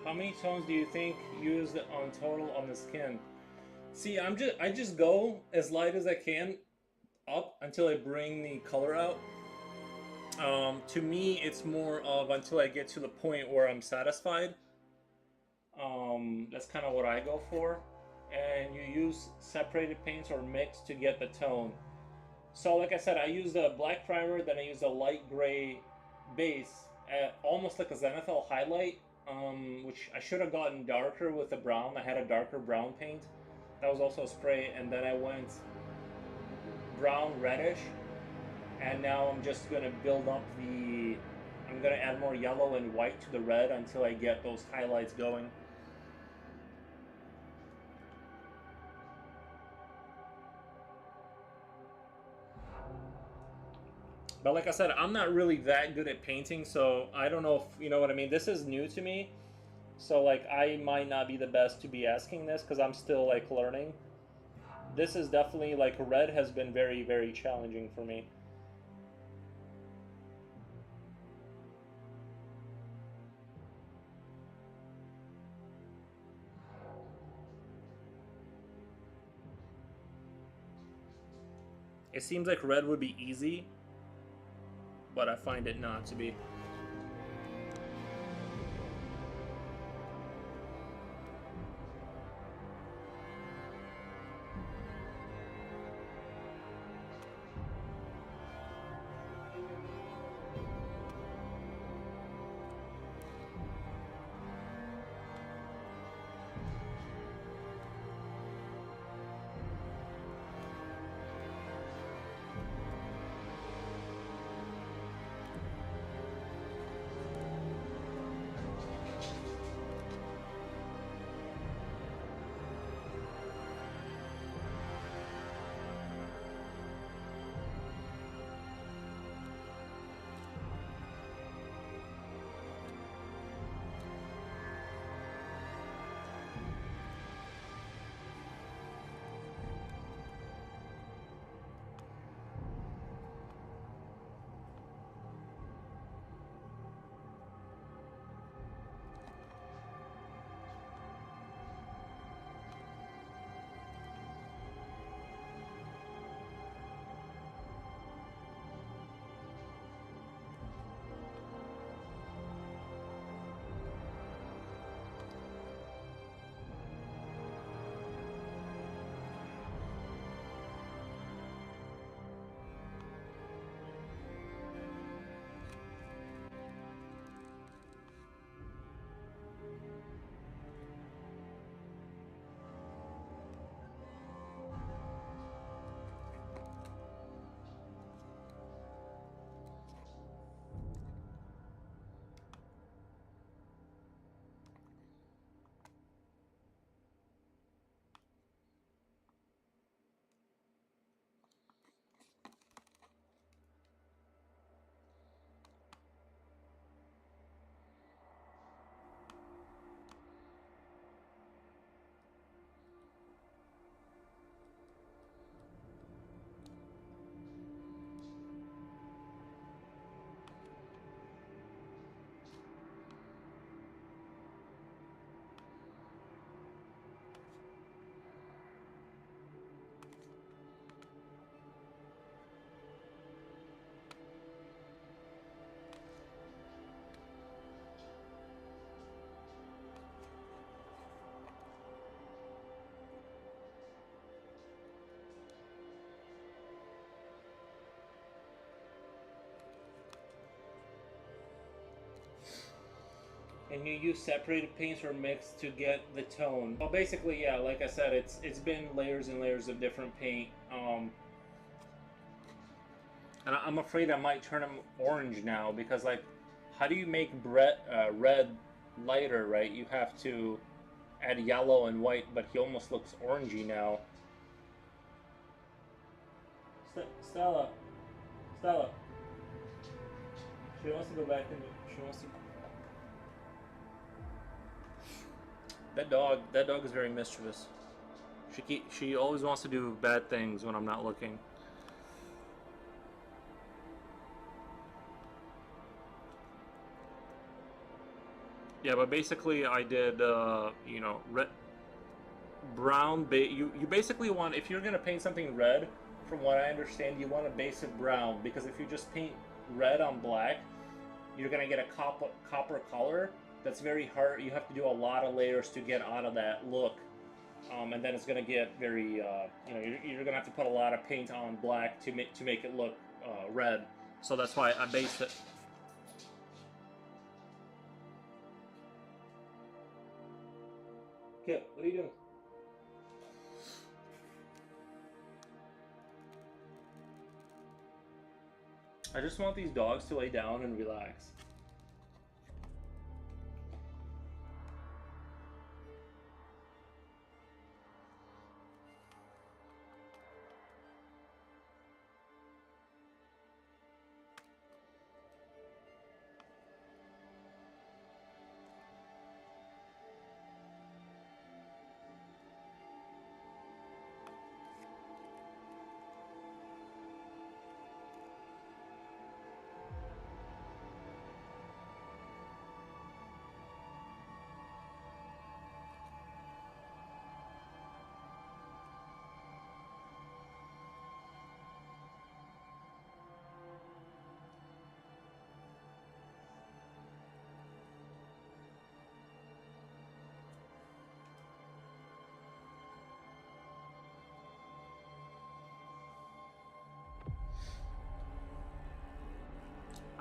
A: How many tones do you think used on total on the skin? See, I just go as light as I can up until I bring the color out. To me, it's more of until I get to the point where I'm satisfied. That's kind of what I go for. And you use separated paints or mix to get the tone. So, like I said, I used a black primer, then I used a light gray base, almost like a zenithal highlight, which I should have gotten darker with the brown. I had a darker brown paint. That was also a spray, and then I went brown reddish, and now I'm just going to build up the... I'm going to add more yellow and white to the red until I get those highlights going. But like I said, I'm not really that good at painting, so I don't know if you know what I mean. This is new to me, so like I might not be the best to be asking this because I'm still like learning. This is definitely like red has been very, very challenging for me. It seems like red would be easy, but I find it not to be. And you use separated paints or mix to get the tone. Well, basically, yeah, like I said, it's been layers and layers of different paint. And I'm afraid I might turn them orange now because, like, how do you make red lighter, right? You have to add yellow and white, but he almost looks orangey now. Stella, Stella, she wants to go back in. She wants to. That dog is very mischievous. She always wants to do bad things when I'm not looking. Yeah, but basically I did, you know, red, brown. You basically want, if you're gonna paint something red, from what I understand, you want to base it brown, because if you just paint red on black, you're gonna get a copper color that's very hard. You have to do a lot of layers to get out of that look, and then it's gonna get very, you know, you're gonna have to put a lot of paint on black to make it look red. So that's why I based it. Kip, what are you doing? I just want these dogs to lay down and relax.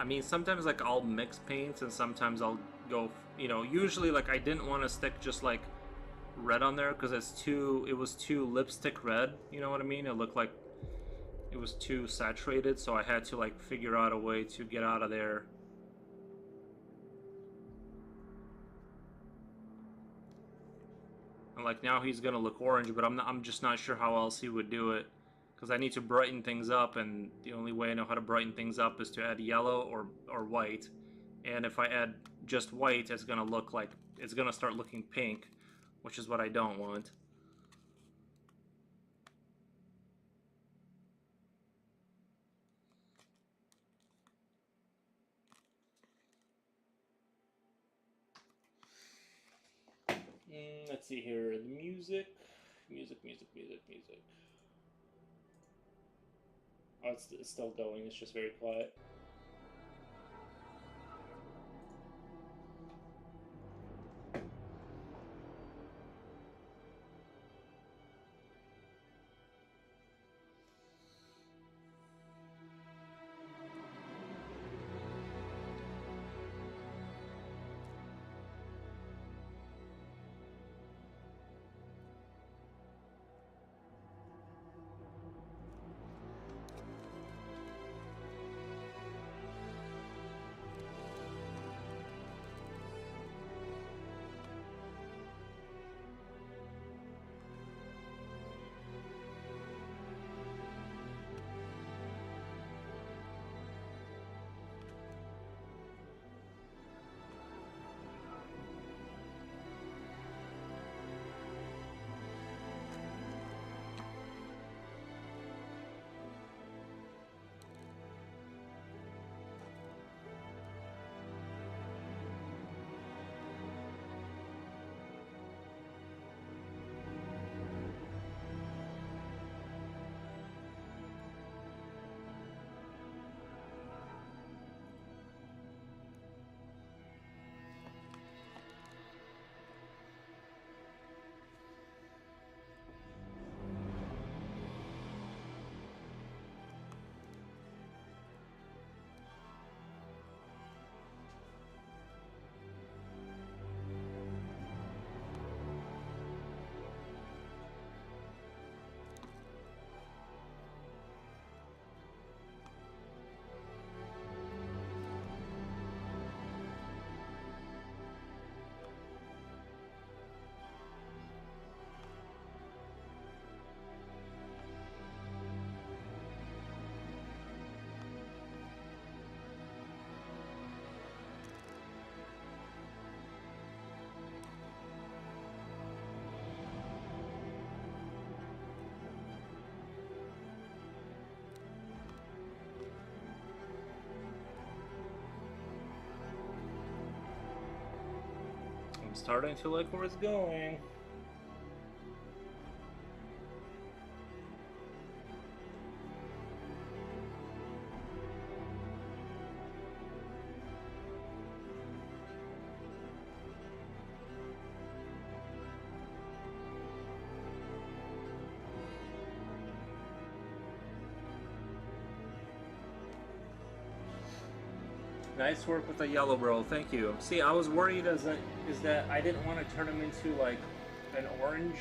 A: I mean, sometimes like I'll mix paints and sometimes I'll go, you know, usually like I didn't want to stick just like red on there because it was too lipstick red, you know what I mean? It looked like it was too saturated, so I had to like figure out a way to get out of there. And like now he's gonna look orange, but I'm just not sure how else he would do it. Because I need to brighten things up, and the only way I know how to brighten things up is to add yellow or white. And if I add just white, it's gonna look like it's gonna start looking pink, which is what I don't want. Let's see here. The music. Oh, it's still going. It's just very quiet. starting to like where it's going. Nice work with the yellow, bro. Thank you. See, I was worried is that I didn't want to turn him into like an orange.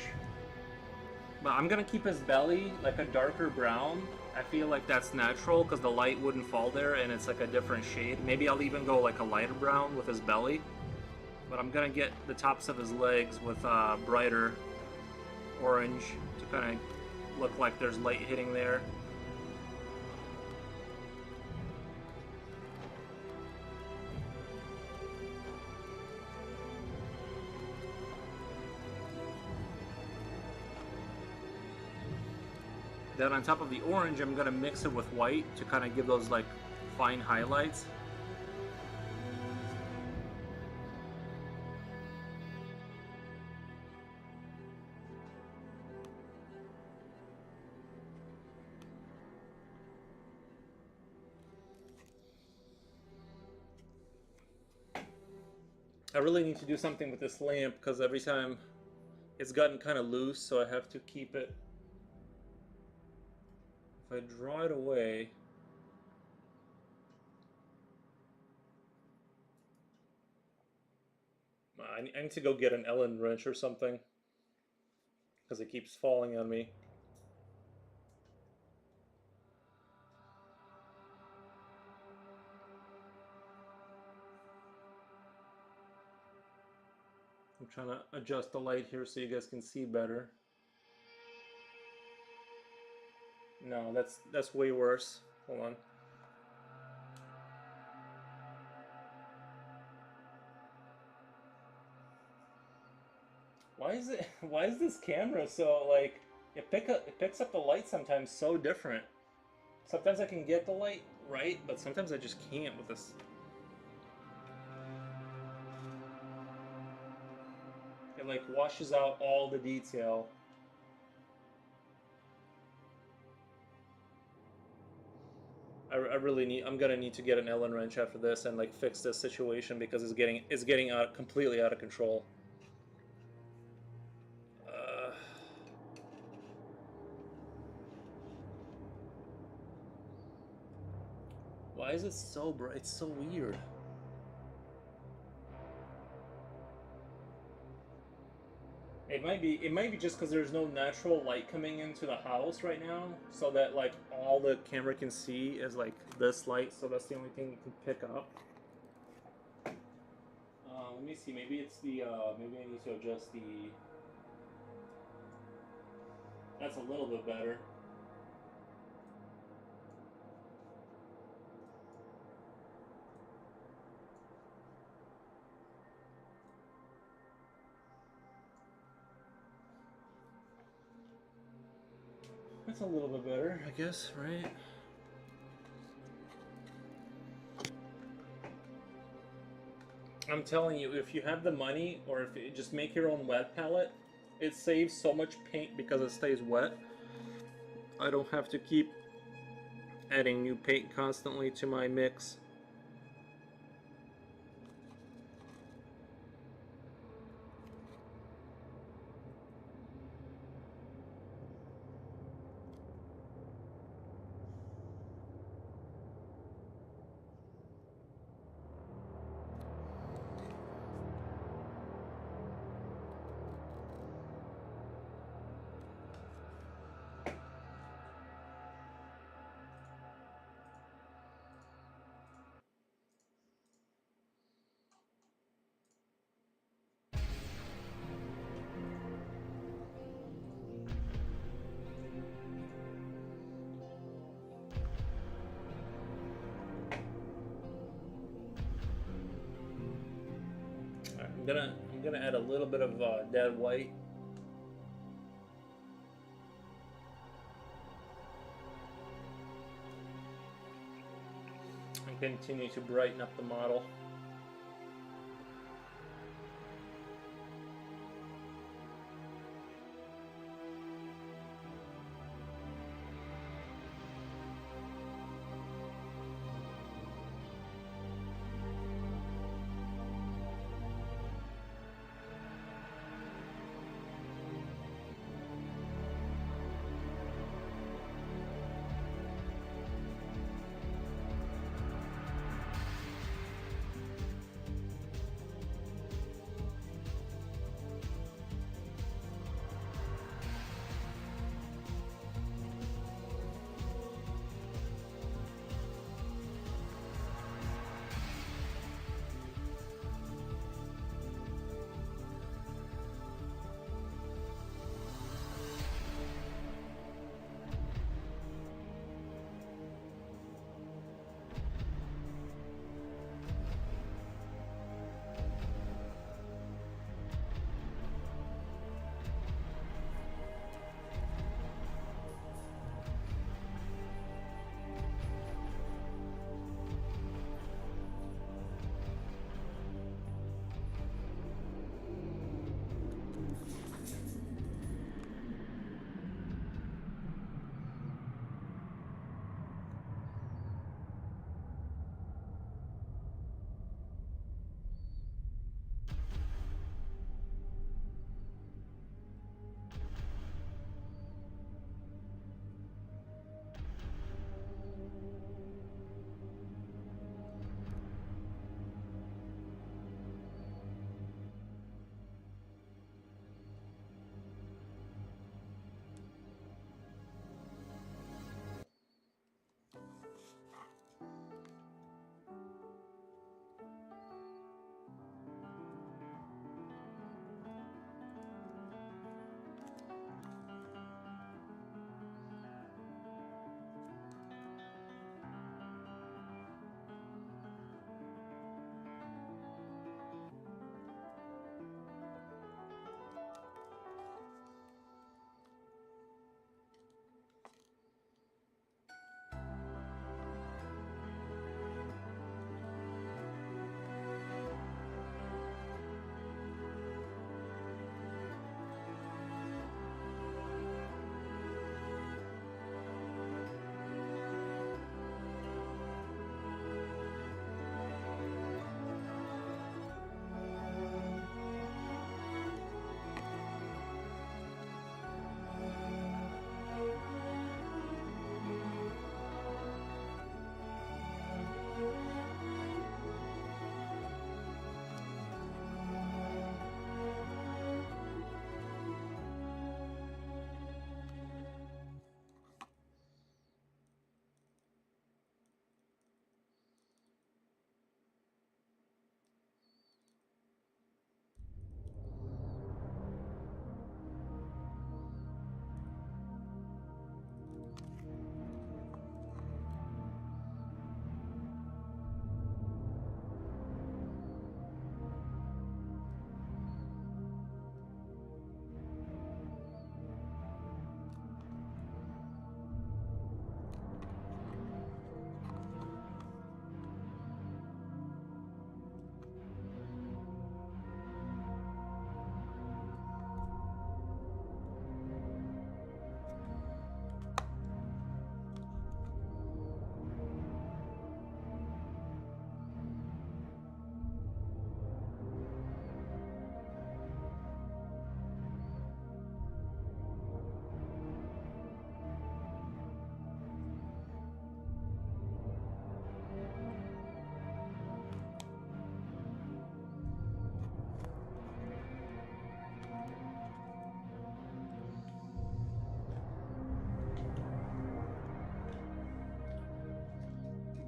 A: But I'm gonna keep his belly like a darker brown. I feel like that's natural because the light wouldn't fall there and it's like a different shade. Maybe I'll even go like a lighter brown with his belly. But I'm gonna get the tops of his legs with brighter orange to kind of look like there's light hitting there. Then on top of the orange, I'm gonna mix it with white to kind of give those like fine highlights. I really need to do something with this lamp because every time it's gotten kind of loose, so I have to keep it. If I draw it away, I need to go get an Allen wrench or something because it keeps falling on me. I'm trying to adjust the light here so you guys can see better. No, that's way worse. Hold on. Why is this camera so like it picks up the light sometimes so different. Sometimes I can get the light right, but sometimes I just can't with this. It like washes out all the detail. I really need. I'm gonna need to get an Allen wrench after this and like fix this situation because it's getting out completely out of control. Why is it so bright? It's so weird. It might be just because there's no natural light coming into the house right now, so that like all the camera can see is like this light, so that's the only thing you can pick up. Let me see. Maybe it's the. Maybe I need to adjust the. That's a little bit better. That's a little bit better, I guess, right? I'm telling you, if you have the money, or if you just make your own wet palette, it saves so much paint because it stays wet. I don't have to keep adding new paint constantly to my mix. I'm gonna add a little bit of dead white. And continue to brighten up the model.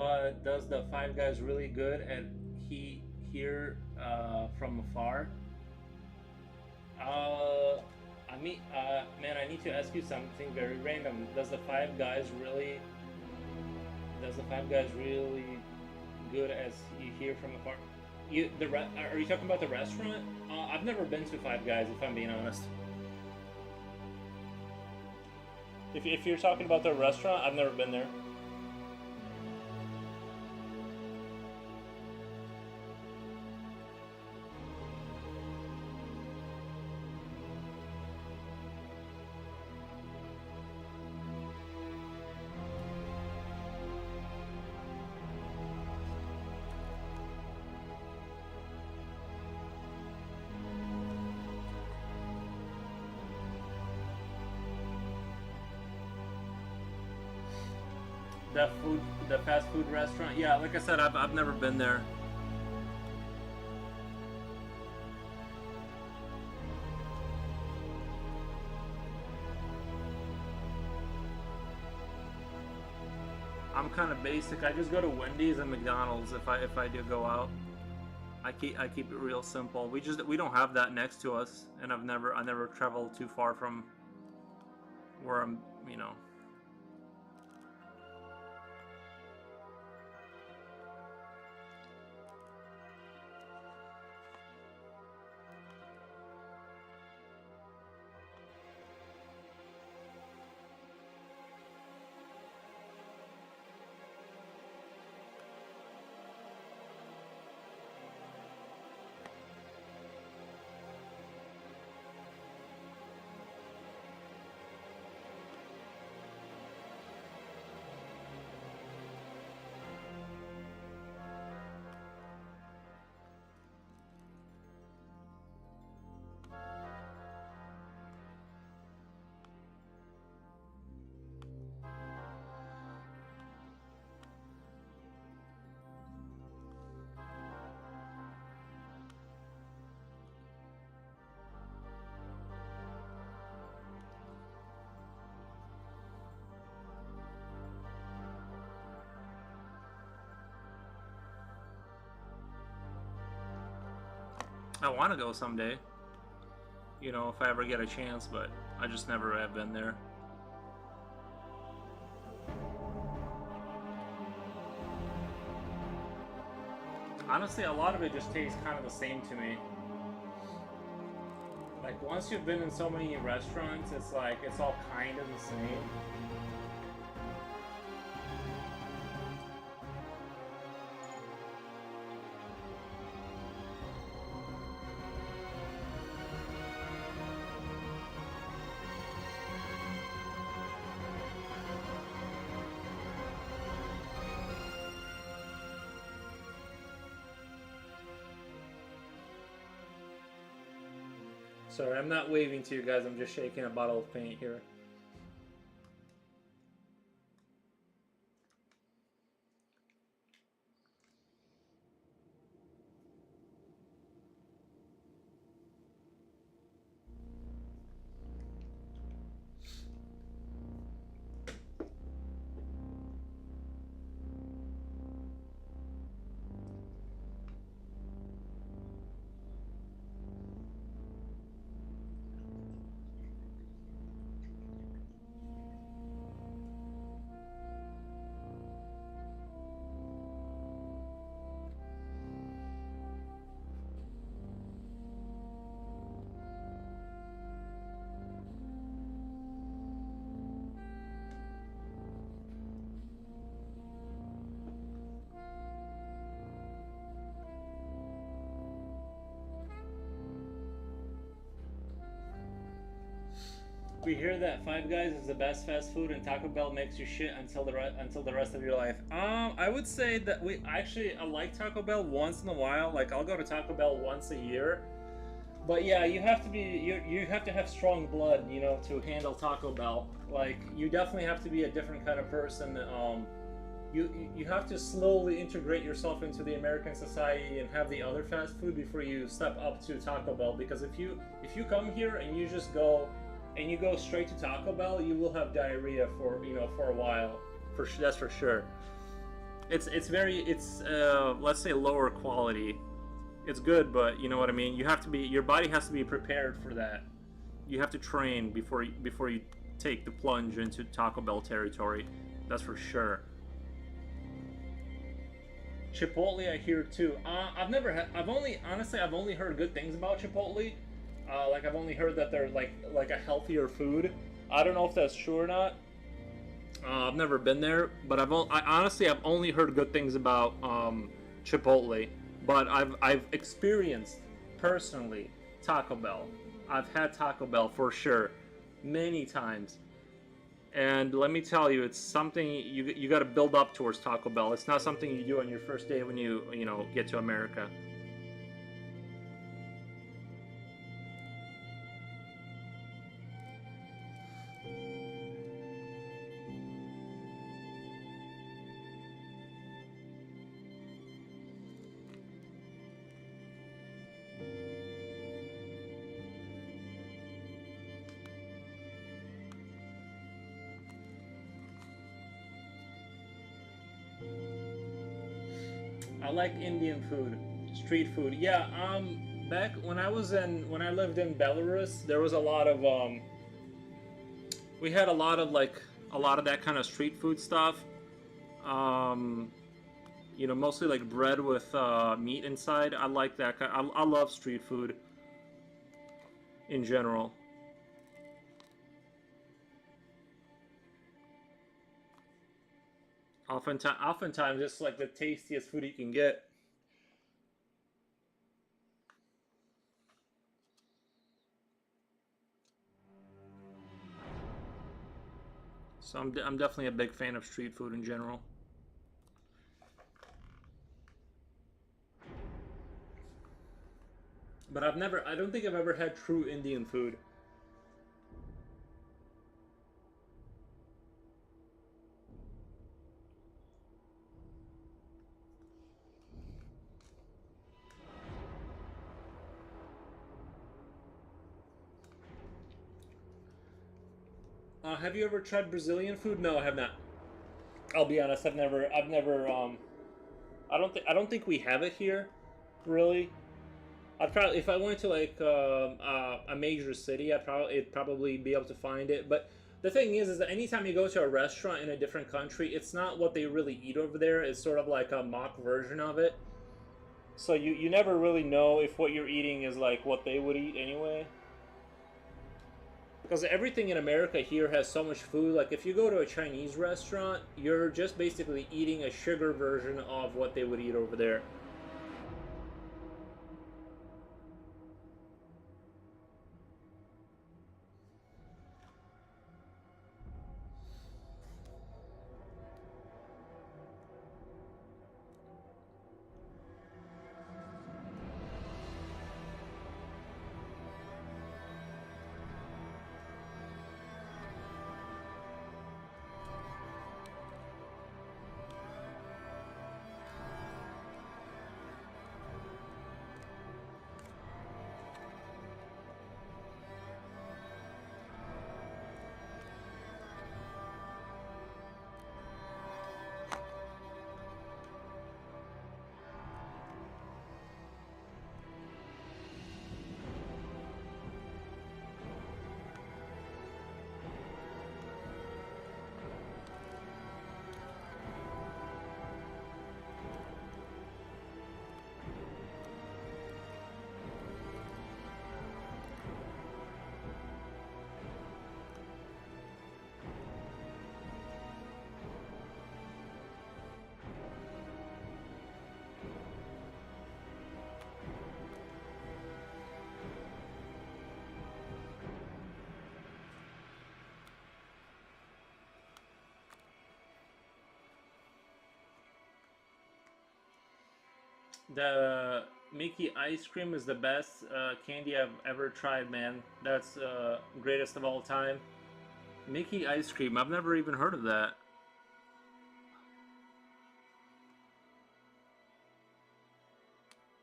A: but does the Five Guys really good at he here from afar? Uh, man, I need to ask you something very random. Does the Five Guys really good as you hear from afar? Are you talking about the restaurant? I've never been to Five Guys, if I'm being honest. If you're talking about the restaurant, I've never been there. The fast food restaurant. Yeah, like I said, I've never been there. I'm kind of basic. I just go to Wendy's and McDonald's if I do go out. I keep it real simple. We don't have that next to us, and I never traveled too far from where I'm. You know. I want to go someday, if I ever get a chance, but I just never have been there. Honestly, a lot of it just tastes kind of the same to me. Like, once you've been in so many restaurants, it's like, it's all kind of the same. Sorry, I'm not waving to you guys, I'm just shaking a bottle of paint here. We hear that Five Guys is the best fast food, and Taco Bell makes you shit until the rest of your life. I would say that I like Taco Bell once in a while. Like, I'll go to Taco Bell once a year. But yeah, you have to have strong blood, to handle Taco Bell. Like, you definitely have to be a different kind of person. You have to slowly integrate yourself into the American society and have the other fast food before you step up to Taco Bell. Because if you come here and you just go and you go straight to Taco Bell, you will have diarrhea for a while. That's for sure. It's very it's let's say lower quality. It's good, but you know what I mean. You have to be your body has to be prepared for that. You have to train before you take the plunge into Taco Bell territory. That's for sure. Chipotle, I hear too. I've never had. I've only honestly, I've only heard good things about Chipotle. Like I've only heard that they're like a healthier food. I don't know if that's true or not. I've never been there, but I honestly I've only heard good things about Chipotle. But I've experienced personally Taco Bell. I've had Taco Bell for sure, many times. And let me tell you, it's something you got to build up towards Taco Bell. It's not something you do on your first day when you know get to America. I like Indian food, street food. Yeah, back when I lived in Belarus, there was a lot of we had a lot of a lot of that kind of street food stuff. Um, you know, mostly like bread with meat inside. I like that. I love street food in general. Oftentimes, it's like the tastiest food you can get. So I'm definitely a big fan of street food in general. But I don't think I've ever had true Indian food. Have you ever tried Brazilian food? No, I have not. I'll be honest. I've never. I don't think we have it here, really. I'd probably, if I went to a major city, it'd probably be able to find it. But the thing is that anytime you go to a restaurant in a different country, it's not what they really eat over there. It's sort of like a mock version of it. So you never really know if what you're eating is like what they would eat anyway. Because everything in America here has so much food. Like if you go to a Chinese restaurant, you're just basically eating a sugar version of what they would eat over there. The Mickey ice cream is the best candy I've ever tried, man. That's greatest of all time. Mickey ice cream. I've never even heard of that.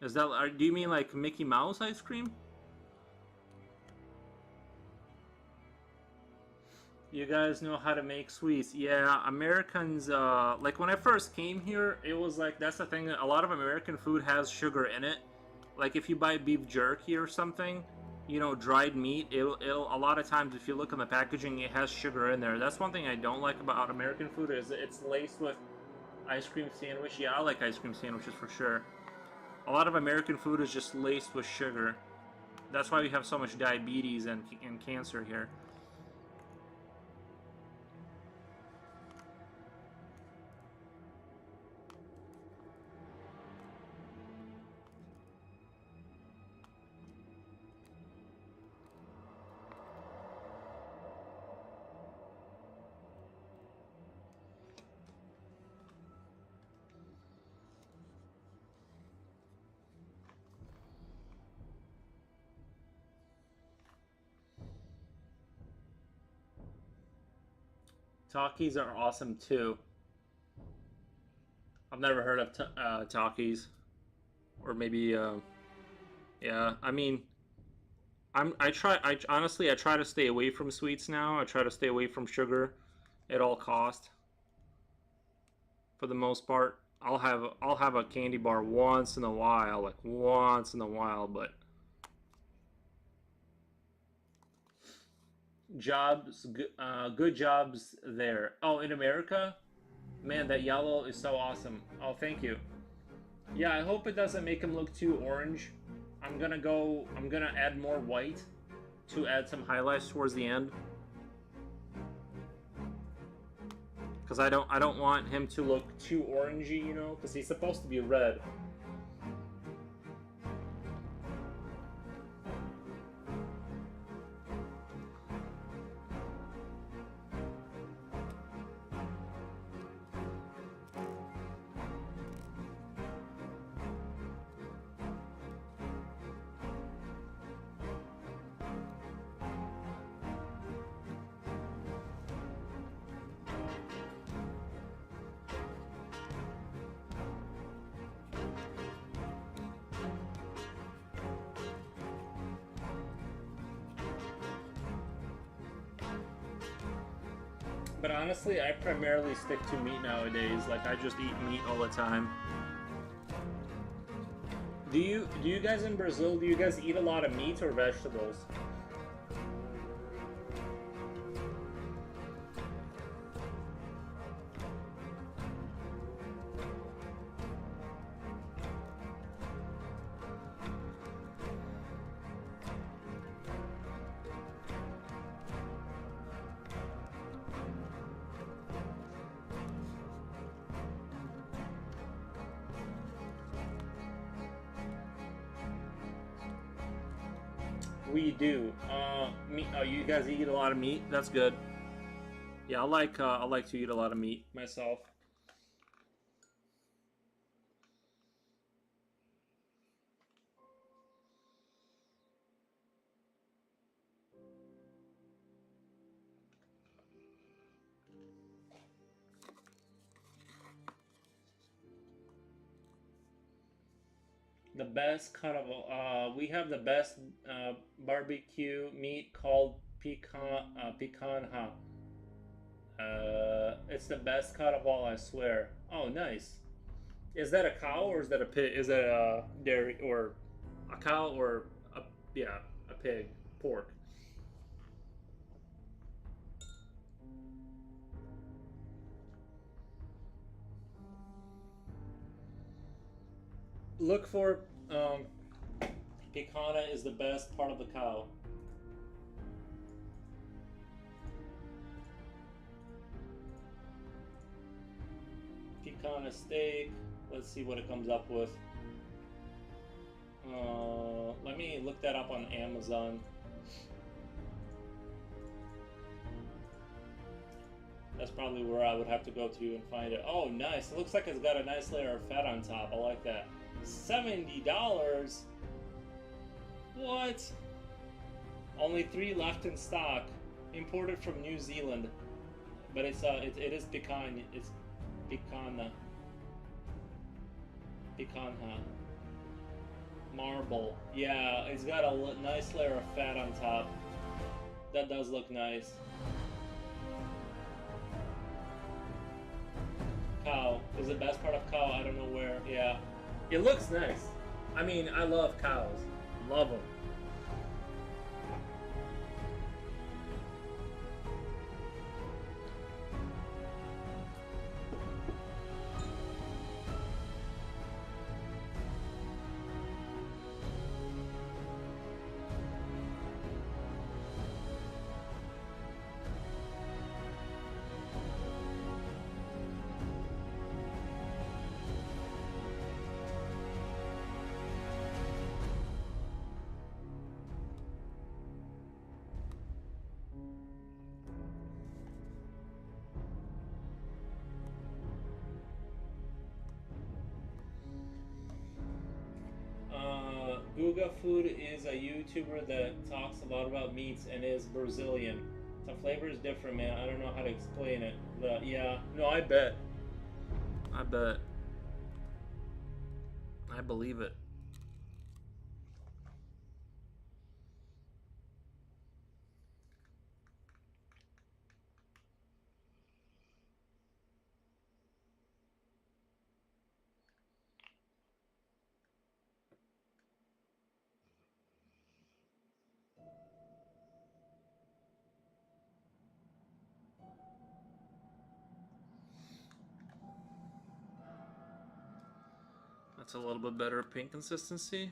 A: Is that? Do you mean like Mickey Mouse ice cream? You guys know how to make sweets. Yeah, Americans, like when I first came here, it was like, that's the thing, a lot of American food has sugar in it. Like if you buy beef jerky or something, you know, dried meat, it'll a lot of times if you look on the packaging, it has sugar in there. That's one thing I don't like about American food is it's laced with ice cream sandwich. Yeah, I like ice cream sandwiches for sure. A lot of American food is just laced with sugar. That's why we have so much diabetes and cancer here. Takis are awesome too. I've never heard of Takis, or maybe yeah. I mean, I try. I honestly I try to stay away from sweets now. I try to stay away from sugar at all cost. For the most part, I'll have a candy bar once in a while, like once in a while, but good jobs there. Oh, in America, man, that yellow is so awesome. Oh, thank you. Yeah, I hope it doesn't make him look too orange. I'm gonna add more white to add some highlights towards the end. Because I don't want him to look too orangey, you know, because he's supposed to be red. But honestly, I primarily stick to meat nowadays. Like I just eat meat all the time. Do you guys in Brazil, do you guys eat a lot of meat or vegetables? We do. Meat. Oh, you guys eat a lot of meat. That's good. Yeah, I like to eat a lot of meat myself. The best cut of we have the best barbecue meat called picanha. It's the best cut of all, I swear. Oh, nice. Is that a cow or is that a pig? Is that a dairy or a cow or a yeah a pig pork? Look for picanha is the best part of the cow. Picanha steak. Let's see what it comes up with. Let me look that up on Amazon. That's probably where I would have to go to and find it. Oh, nice. It looks like it's got a nice layer of fat on top. I like that. $70? What? Only three left in stock. Imported from New Zealand. But it is pecan. It's pecana. Pecanha. Marble. Yeah, it's got a nice layer of fat on top. That does look nice. cow. Is the best part of cow. I don't know where. Yeah, it looks nice. I mean, I love cows. Love them. Guga Food is a YouTuber that talks a lot about meats and is Brazilian. The flavor is different, man. I don't know how to explain it. Yeah, no, I bet. I bet. I believe it. That's a little bit better paint consistency.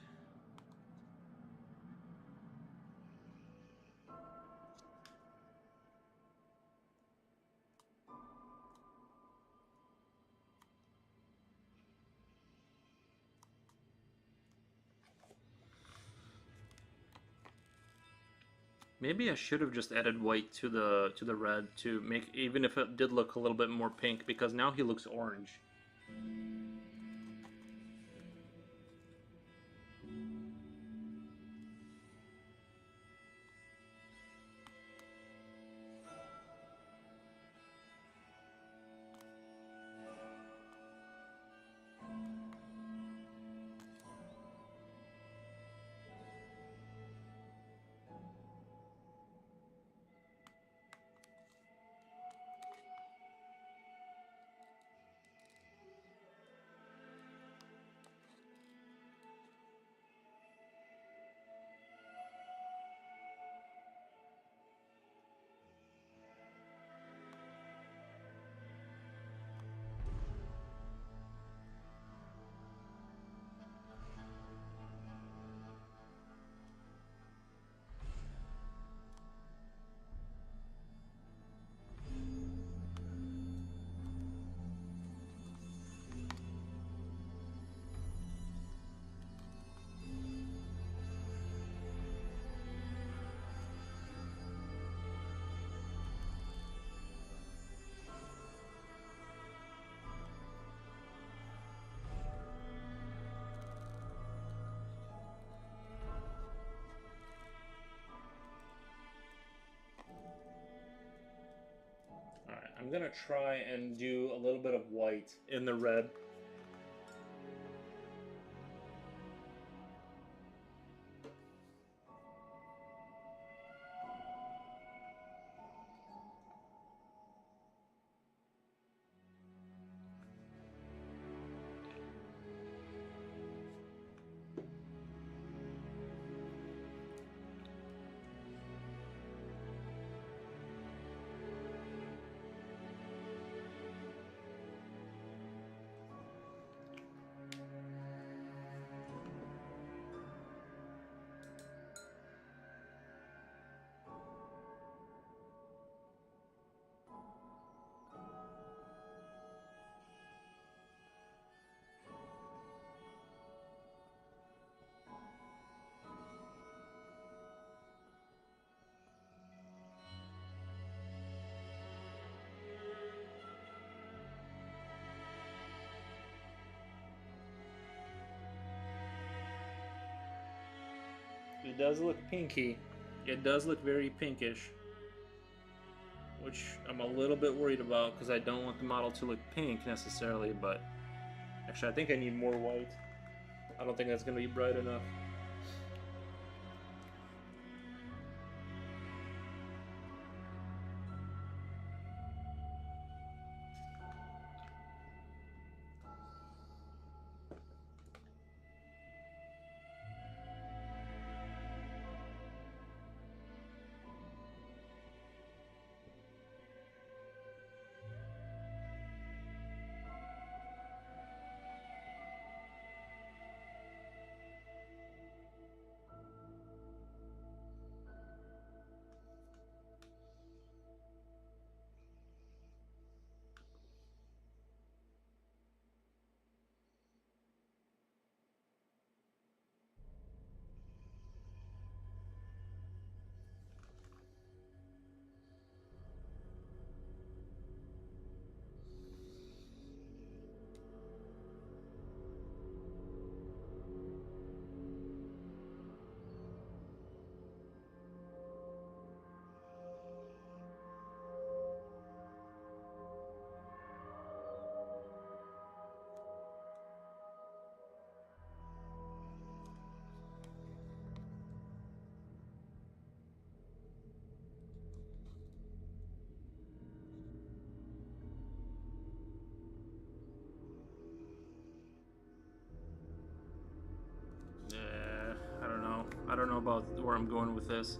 A: Maybe I should have just added white to the red to make, even if it did look a little bit more pink, because now he looks orange. Alright, I'm gonna try and do a little bit of white in the red. It does look pinky. It does look very pinkish, which I'm a little bit worried about because I don't want the model to look pink necessarily, but actually I think I need more white. I don't think that's going to be bright enough. about where I'm going with this.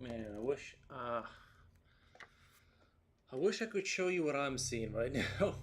A: Man, I wish I could show you what I'm seeing right now.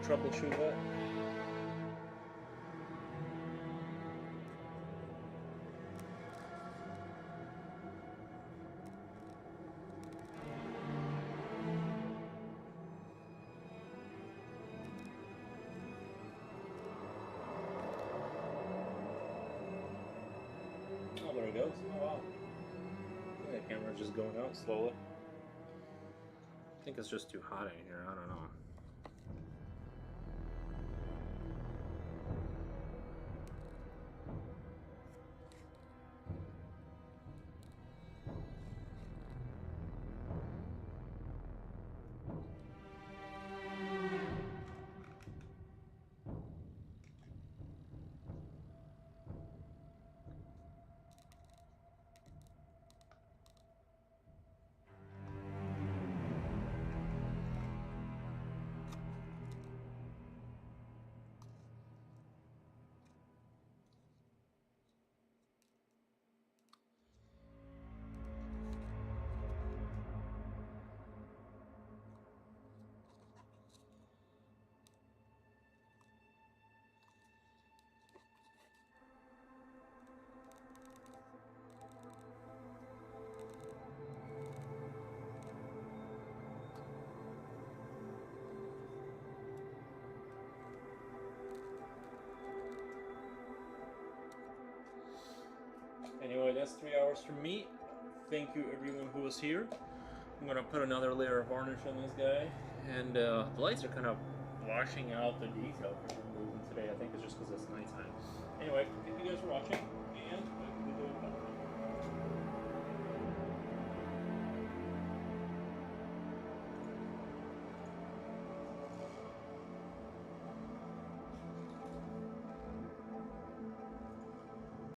A: troubleshoot that. Oh, there it goes. Oh, wow. I think the camera's just going out slowly. I think it's just too hot in here. I don't know. Anyway, that's 3 hours from me. Thank you everyone who was here. I'm gonna put another layer of varnish on this guy, and the lights are kind of washing out the detail for some reason today. I think it's just because it's nighttime. Anyway, thank you guys for watching.